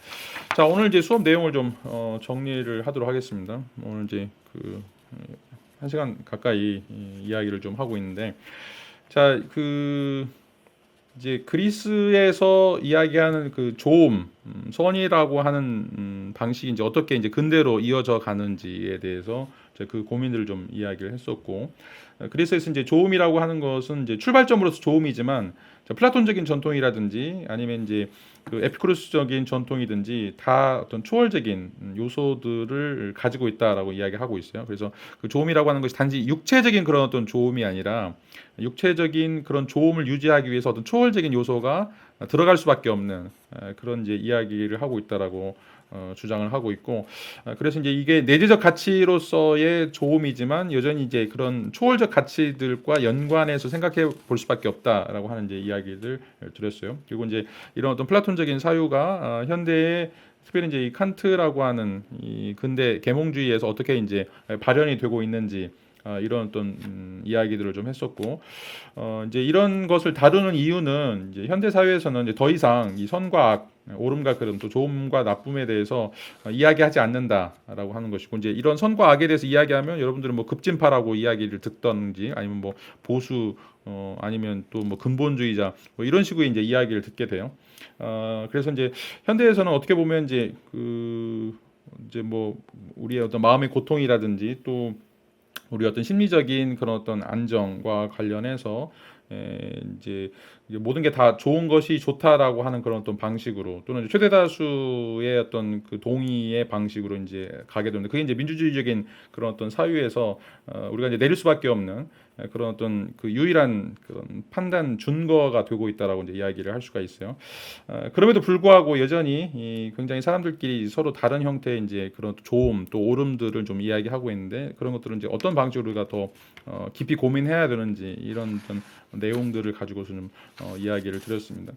자, 오늘 이제 수업 내용을 좀 정리를 하도록 하겠습니다. 오늘 이제 그 1시간 가까이 이야기를 좀 하고 있는데, 자, 그 이제 그리스에서 이야기하는 그 조음, 선이라고 하는 방식이 이제 어떻게 이제 근대로 이어져 가는지에 대해서 그 고민들을 좀 이야기를 했었고, 그리스에서 이제 조음이라고 하는 것은 이제 출발점으로서 조음이지만 플라톤적인 전통이라든지 아니면 이제 그 에피쿠로스적인 전통이든지 다 어떤 초월적인 요소들을 가지고 있다라고 이야기하고 있어요. 그래서 그 조음이라고 하는 것이 단지 육체적인 그런 어떤 조음이 아니라 육체적인 그런 조음을 유지하기 위해서 어떤 초월적인 요소가 들어갈 수밖에 없는 그런 이제 이야기를 하고 있다라고 주장을 하고 있고, 그래서 이제 이게 내재적 가치로서의 조음이지만 여전히 이제 그런 초월적 가치들과 연관해서 생각해 볼 수밖에 없다라고 하는 이제 이야기를 드렸어요. 그리고 이제 이런 어떤 플라톤적인 사유가 현대의 특별히 이제 이 칸트라고 하는 이 근대 계몽주의에서 어떻게 이제 발현이 되고 있는지 이런 어떤 이야기들을 좀 했었고, 이제 이런 것을 다루는 이유는 이제 현대 사회에서는 이제 더 이상 이 선과 악, 옳음과 그름, 또 좋음과 나쁨에 대해서 이야기하지 않는다라고 하는 것이고, 이제 이런 선과 악에 대해서 이야기하면 여러분들은 뭐 급진파라고 이야기를 듣던지 아니면 뭐 보수 아니면 또 뭐 근본주의자 뭐 이런 식으로 이제 이야기를 듣게 돼요. 그래서 이제 현대에서는 어떻게 보면 이제 그 이제 뭐 우리의 어떤 마음의 고통이라든지 또 우리 어떤 심리적인 그런 어떤 안정과 관련해서 이제 모든 게 다 좋은 것이 좋다라고 하는 그런 어떤 방식으로, 또는 최대 다수의 어떤 그 동의의 방식으로 이제 가게 되는데, 그게 이제 민주주의적인 그런 어떤 사유에서 우리가 이제 내릴 수밖에 없는 그런 어떤 그 유일한 그런 판단 준거가 되고 있다라고 이제 이야기를 할 수가 있어요. 그럼에도 불구하고 여전히 이 굉장히 사람들끼리 서로 다른 형태의 이제 그런 조음 또 오름들을 좀 이야기하고 있는데, 그런 것들은 이제 어떤 방식으로 우리가 더 깊이 고민해야 되는지 이런 어떤 내용들을 가지고서 좀 이야기를 드렸습니다.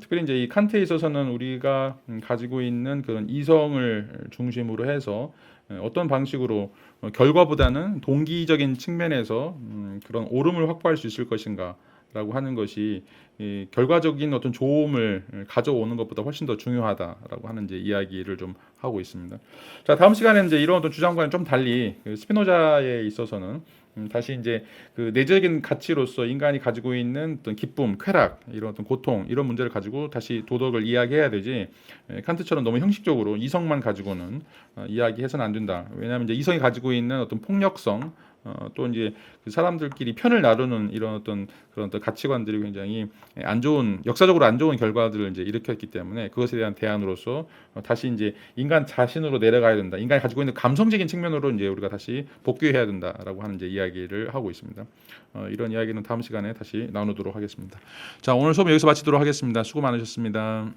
특별히 이제 이 칸트에 있어서는 우리가 가지고 있는 그런 이성을 중심으로 해서 어떤 방식으로 결과보다는 동기적인 측면에서 그런 옳음을 확보할 수 있을 것인가라고 하는 것이 결과적인 어떤 좋음을 가져오는 것보다 훨씬 더 중요하다라고 하는 이제 이야기를 좀 하고 있습니다. 자, 다음 시간에는 이제 이런 어떤 주장과는 좀 달리 스피노자에 있어서는 다시 이제 그 내적인 가치로서 인간이 가지고 있는 어떤 기쁨, 쾌락, 이런 어떤 고통, 이런 문제를 가지고 다시 도덕을 이야기해야 되지, 칸트처럼 너무 형식적으로 이성만 가지고는 이야기해서는 안 된다. 왜냐하면 이제 이성이 가지고 있는 어떤 폭력성, 또 이제 그 사람들끼리 편을 나누는 이런 그런 어떤 가치관들이 굉장히 안 좋은 역사적으로 안 좋은 결과들을 이제 일으켰기 때문에 그것에 대한 대안으로서 다시 이제 인간 자신으로 내려가야 된다. 인간이 가지고 있는 감성적인 측면으로 이제 우리가 다시 복귀해야 된다라고 하는 이제 이야기를 하고 있습니다. 이런 이야기는 다음 시간에 다시 나누도록 하겠습니다. 자, 오늘 수업 여기서 마치도록 하겠습니다. 수고 많으셨습니다.